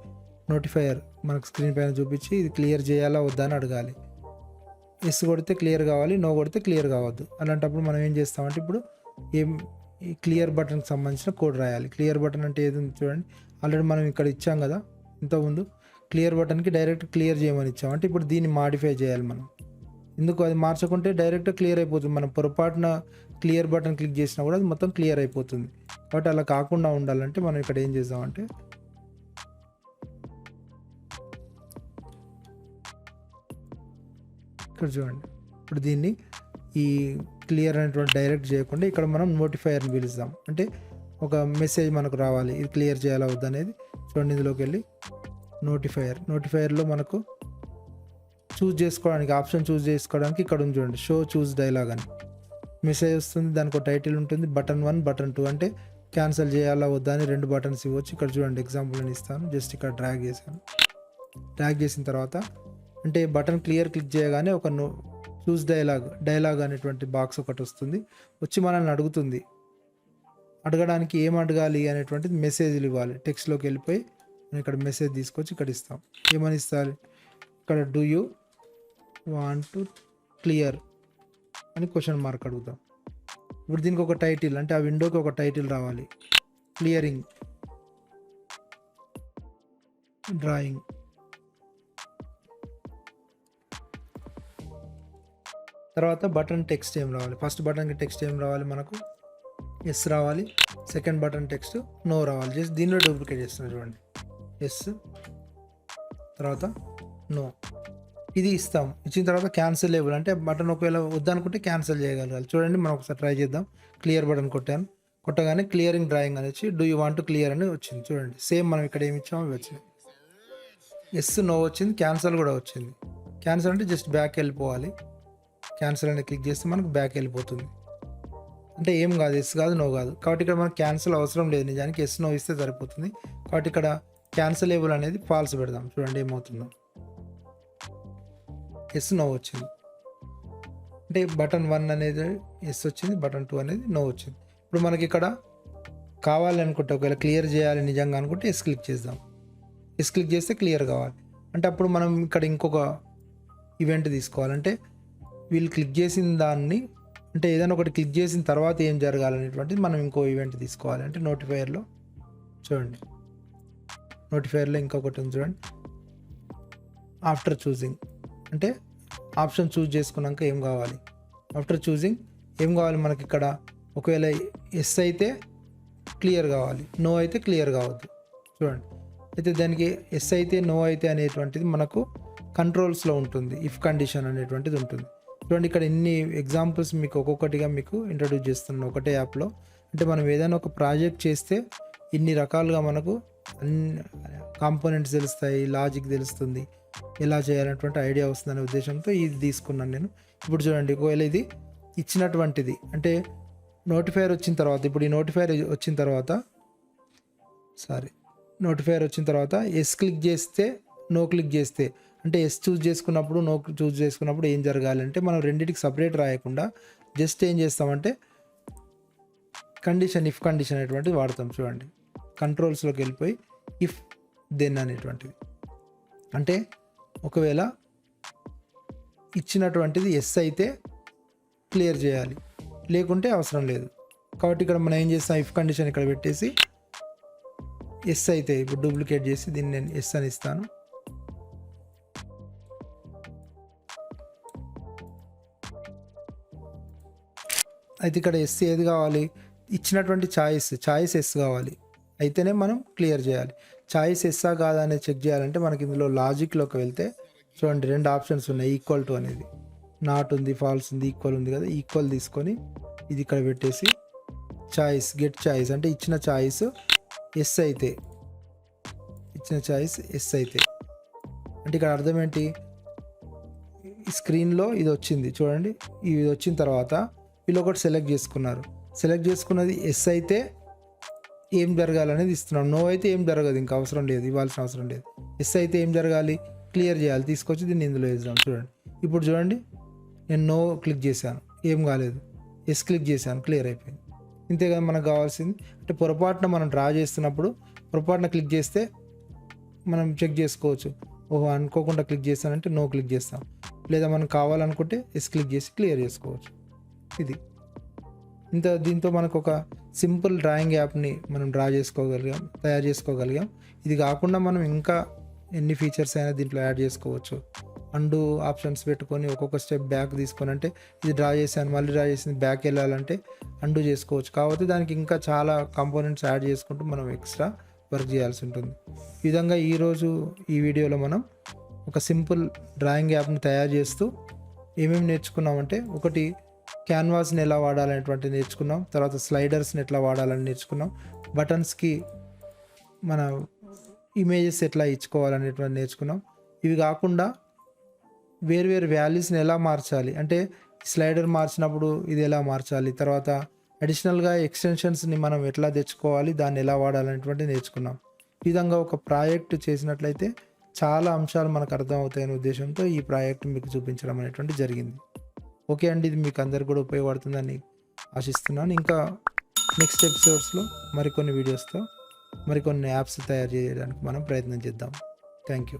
నోటిఫైయర్ మనకు స్క్రీన్ పైన చూపించి ఇది క్లియర్ చేయాలా వద్దా అని అడగాలి. ఎస్ కొడితే క్లియర్ కావాలి, నో కొడితే క్లియర్ కావద్దు. అలాంటప్పుడు మనం ఏం చేస్తామంటే ఇప్పుడు ఈ క్లియర్ బటన్కి సంబంధించిన కోడ్ రాయాలి. క్లియర్ బటన్ అంటే ఏది చూడండి, ఆల్రెడీ మనం ఇక్కడ ఇచ్చాం కదా ఇంతకుముందు, క్లియర్ బటన్కి డైరెక్ట్ క్లియర్ చేయమని ఇచ్చాం. అంటే ఇప్పుడు దీన్ని మాడిఫై చేయాలి మనం. ఎందుకు అది మార్చకుంటే డైరెక్ట్ క్లియర్ అయిపోతుంది, మనం పొరపాటున క్లియర్ బటన్ క్లిక్ చేసినా కూడా అది మొత్తం క్లియర్ అయిపోతుంది. కాబట్టి అలా కాకుండా ఉండాలంటే మనం ఇక్కడ ఏం చేద్దామంటే ఇక్కడ చూడండి, ఇప్పుడు దీన్ని ఈ క్లియర్ అనేటువంటి డైరెక్ట్ చేయకుండా ఇక్కడ మనం నోటిఫైయర్ని పిలుస్తాం. అంటే ఒక మెసేజ్ మనకు రావాలి, ఇది క్లియర్ చేయాలా వద్దు అనేది. చూడండి ఇందులోకి వెళ్ళి నోటిఫైయర్లో మనకు ఆప్షన్ చూస్ చేసుకోవడానికి ఇక్కడ ఉంది చూడండి, షో చూస్ డైలాగ్ అని మెసేజ్ వస్తుంది. దానికి ఒక టైటిల్ ఉంటుంది, బటన్ 1 బటన్ 2 అంటే క్యాన్సిల్ చేయాలా వద్దా అని 2 బటన్స్ ఇవ్వచ్చు. ఇక్కడ చూడండి ఎగ్జాంపుల్ నేను ఇస్తాను, జస్ట్ ఇక్కడ డ్రాగ్ చేసిన తర్వాత అంటే బటన్ క్లిక్ చేయగానే ఒక చూస్ డైలాగ్ అనేటువంటి బాక్స్ ఒకటి వస్తుంది, వచ్చి మనల్ని అడగడానికి ఏం అడగాలి అనేటువంటిది మెసేజ్లు ఇవ్వాలి. టెక్స్ట్లోకి వెళ్ళిపోయి నేను ఇక్కడ మెసేజ్ తీసుకొచ్చి ఇక్కడ ఇస్తాం. ఏమని ఇస్తారు, ఇక్కడ do you want to clear అని క్వశ్చన్ మార్క్ అడుగుతాం. ఇప్పుడు దీనికి ఒక టైటిల్, అంటే ఆ విండోకి ఒక టైటిల్ రావాలి, క్లియరింగ్ డ్రాయింగ్. తర్వాత బటన్ టెక్స్ట్ ఏం రావాలి, ఫస్ట్ బటన్కి టెక్స్ట్ ఏం రావాలి మనకు, ఎస్ రావాలి. సెకండ్ బటన్ టెక్స్ట్ నో రావాలి. జస్ట్ దీనిలో డూప్లికేట్ చేస్తున్నారు చూడండి, ఎస్ తర్వాత నో. ఇది ఇస్తాం. ఇచ్చిన తర్వాత క్యాన్సిల్ అంటే బటన్ ఒకవేళ వద్దనుకుంటే క్యాన్సిల్ చేయగలగాలి. చూడండి మనం ఒకసారి ట్రై చేద్దాం. క్లియర్ బటన్ కొట్టగానే క్లియరింగ్ డ్రాయింగ్ అని వచ్చి do you want to clear అని వచ్చింది. చూడండి సేమ్ మనం ఇక్కడ ఏమి ఇచ్చామో అవి వచ్చింది. ఎస్ నో వచ్చింది, క్యాన్సల్ కూడా వచ్చింది. క్యాన్సల్ అంటే జస్ట్ బ్యాక్ వెళ్ళిపోవాలి. క్యాన్సల్ అని క్లిక్ చేస్తే మనకు బ్యాక్ వెళ్ళిపోతుంది. అంటే ఏం కాదు, ఎస్ కాదు, నో కాదు. కాబట్టి ఇక్కడ మనకు క్యాన్సల్ అవసరం లేదు, నిజానికి ఎస్ నో ఇస్తే సరిపోతుంది. కాబట్టి ఇక్కడ క్యాన్సలేబుల్ అనేది ఫాల్స్ పెడదాం. చూడండి ఏమవుతుందో. ఎస్ నో వచ్చింది. అంటే బటన్ 1 అనేది ఎస్ వచ్చింది, బటన్ 2 అనేది నో వచ్చింది. ఇప్పుడు మనకి ఇక్కడ కావాలి అనుకుంటే, ఒకవేళ క్లియర్ చేయాలి నిజంగా అనుకుంటే ఎస్ క్లిక్ చేద్దాం. ఎస్ క్లిక్ చేస్తే క్లియర్ కావాలి. అంటే అప్పుడు మనం ఇక్కడ ఇంకొక ఈవెంట్ తీసుకోవాలంటే వీళ్ళు క్లిక్ చేసిన దాన్ని, అంటే ఏదైనా ఒకటి క్లిక్ చేసిన తర్వాత ఏం జరగాలనేటువంటిది మనం ఇంకో ఈవెంట్ తీసుకోవాలి. అంటే నోటిఫైయర్లో చూడండి, నోటిఫైయర్లో ఇంకొకటి ఉంది చూడండి, ఆఫ్టర్ చూసింగ్. అంటే ఆప్షన్ చూజ్ చేసుకున్నాక ఏం కావాలి, ఆఫ్టర్ చూసింగ్ ఏం కావాలి మనకి ఇక్కడ. ఒకవేళ ఎస్ అయితే క్లియర్ కావాలి, నో అయితే క్లియర్ కావద్దు. చూడండి, అయితే దానికి ఎస్ అయితే నో అయితే అనేటువంటిది మనకు కంట్రోల్స్లో ఉంటుంది, ఇఫ్ కండిషన్ అనేటువంటిది ఉంటుంది. చూడండి ఇక్కడ ఇన్ని ఎగ్జాంపుల్స్ మీకు ఒక్కొక్కటిగా మీకు ఇంట్రడ్యూస్ చేస్తున్నాను ఒకటే యాప్లో. అంటే మనం ఏదైనా ఒక ప్రాజెక్ట్ చేస్తే ఇన్ని రకాలుగా మనకు అన్ని కాంపోనెంట్స్ తెలుస్తాయి, లాజిక్ తెలుస్తుంది, ఎలా చేయాలన్నటువంటి ఐడియా వస్తుందనే ఉద్దేశంతో ఇది తీసుకున్నాను నేను. ఇప్పుడు చూడండి, ఒకవేళ ఇది ఇచ్చినటువంటిది అంటే నోటిఫైర్ వచ్చిన తర్వాత, ఇప్పుడు ఈ నోటిఫైర్ వచ్చిన తర్వాత నోటిఫైర్ వచ్చిన తర్వాత ఎస్ క్లిక్ చేస్తే, నో క్లిక్ చేస్తే, అంటే ఎస్ చూజ్ చేసుకున్నప్పుడు నో చూజ్ చేసుకున్నప్పుడు ఏం జరగాలంటే మనం రెండింటికి సపరేట్ రాయకుండా జస్ట్ ఏం చేస్తామంటే కండిషన్, ఇఫ్ కండిషన్ అనేటువంటిది వాడతాం. చూడండి కంట్రోల్స్లోకి వెళ్ళిపోయి ఇఫ్ దెన్ అనేటువంటిది. అంటే ఒకవేళ ఇచ్చినటువంటిది ఎస్ అయితే క్లియర్ చేయాలి, లేకుంటే అవసరం లేదు. కాబట్టి ఇక్కడ మనం ఏం చేస్తాం, ఇఫ్ కండిషన్ ఇక్కడ పెట్టేసి ఎస్ అయితే, ఇప్పుడు డూప్లికేట్ చేసి దీన్ని నేను ఎస్ అని ఇస్తాను. అయితే ఇక్కడ ఎస్ ఏది కావాలి, ఇచ్చినటువంటి ఛాయిస్ ఎస్ కావాలి, అయితేనే మనం క్లియర్ చేయాలి. ఛాయిస్ ఎస్సా కాదా అనేది చెక్ చేయాలంటే మనకి ఇందులో లాజిక్లోకి వెళ్తే చూడండి 2 ఆప్షన్స్ ఉన్నాయి. ఈక్వల్ టు అనేది నాట్ ఉంది, ఫాల్స్ ఉంది, ఈక్వల్ ఉంది కదా. ఈక్వల్ తీసుకొని ఇది ఇక్కడ పెట్టేసి ఛాయిస్, గెట్ ఛాయిస్ అంటే ఇచ్చిన ఛాయిస్ ఎస్ అయితే, అంటే ఇక్కడ అర్థం ఏంటి, ఈ స్క్రీన్లో ఇది వచ్చింది చూడండి. ఇది వచ్చిన తర్వాత వీళ్ళు ఒకటి సెలెక్ట్ చేసుకున్నారు. సెలెక్ట్ చేసుకున్నది ఎస్ అయితే ఏం జరగాలనేది ఇస్తున్నాం, నో అయితే ఏం జరగదు, ఇంకా అవసరం లేదు, ఇవ్వాల్సిన అవసరం లేదు. ఎస్ అయితే ఏం జరగాలి, క్లియర్ చేయాలి. తీసుకొచ్చి దీన్ని ఇందులో వేద్దాం. చూడండి ఇప్పుడు చూడండి, నేను నో క్లిక్ చేశాను, ఏం కాలేదు. ఎస్ క్లిక్ చేశాను, క్లియర్ అయిపోయింది. ఇంతేగా మనకు కావాల్సింది. అంటే పొరపాటున మనం డ్రా చేస్తున్నప్పుడు పొరపాటున క్లిక్ చేస్తే మనం చెక్ చేసుకోవచ్చు, ఓహో అనుకోకుండా క్లిక్ చేస్తానంటే నో క్లిక్ చేస్తాం, లేదా మనం కావాలనుకుంటే ఎస్ క్లిక్ చేసి క్లియర్ చేసుకోవచ్చు. ఇది దీంతో మనకు ఒక సింపుల్ డ్రాయింగ్ యాప్ని మనం తయారు చేసుకోగలిగాం. ఇది కాకుండా మనం ఇంకా ఎన్ని ఫీచర్స్ అయినా దీంట్లో యాడ్ చేసుకోవచ్చు. అండు ఆప్షన్స్ పెట్టుకొని ఒక్కొక్క స్టెప్ బ్యాక్ తీసుకొని, అంటే ఇది డ్రా చేశాను మళ్ళీ డ్రా చేసింది బ్యాక్ వెళ్ళాలంటే అండు చేసుకోవచ్చు. కాబట్టి దానికి ఇంకా చాలా కాంపోనెంట్స్ యాడ్ చేసుకుంటూ మనం ఎక్స్ట్రా వర్క్ చేయాల్సి ఉంటుంది. ఈ విధంగా ఈరోజు ఈ వీడియోలో మనం ఒక సింపుల్ డ్రాయింగ్ యాప్ని తయారు చేస్తూ ఏమేమి నేర్చుకున్నామంటే, ఒకటి క్యాన్వాస్ని ఎలా వాడాలనేటువంటిది నేర్చుకున్నాం, తర్వాత స్లైడర్స్ని ఎట్లా వాడాలని నేర్చుకున్నాం, బటన్స్కి మన ఇమేజెస్ ఎట్లా ఇచ్చుకోవాలనేటువంటి నేర్చుకున్నాం. ఇవి కాకుండా వేరు వాల్యూస్ని ఎలా మార్చాలి, అంటే స్లైడర్ మార్చినప్పుడు ఇది ఎలా మార్చాలి, తర్వాత అడిషనల్గా ఎక్స్టెన్షన్స్ని మనం ఎట్లా తెచ్చుకోవాలి, దాన్ని ఎలా వాడాలనేటువంటి నేర్చుకున్నాం. ఈ విధంగా ఒక ప్రాజెక్ట్ చేసినట్లయితే చాలా అంశాలు మనకు అర్థమవుతాయనే ఉద్దేశంతో ఈ ప్రాజెక్ట్ మీకు చూపించడం అనేటువంటి జరిగింది. ఓకే అండి, ఇది మీకు అందరికి కూడా ఉపయోగపడుతుందని ఆశిస్తున్నాను. ఇంకా నెక్స్ట్ ఎపిసోడ్స్లో మరికొన్ని వీడియోస్తో మరికొన్ని యాప్స్ తయారు చేయడానికి మనం ప్రయత్నం చేద్దాం. Thank you.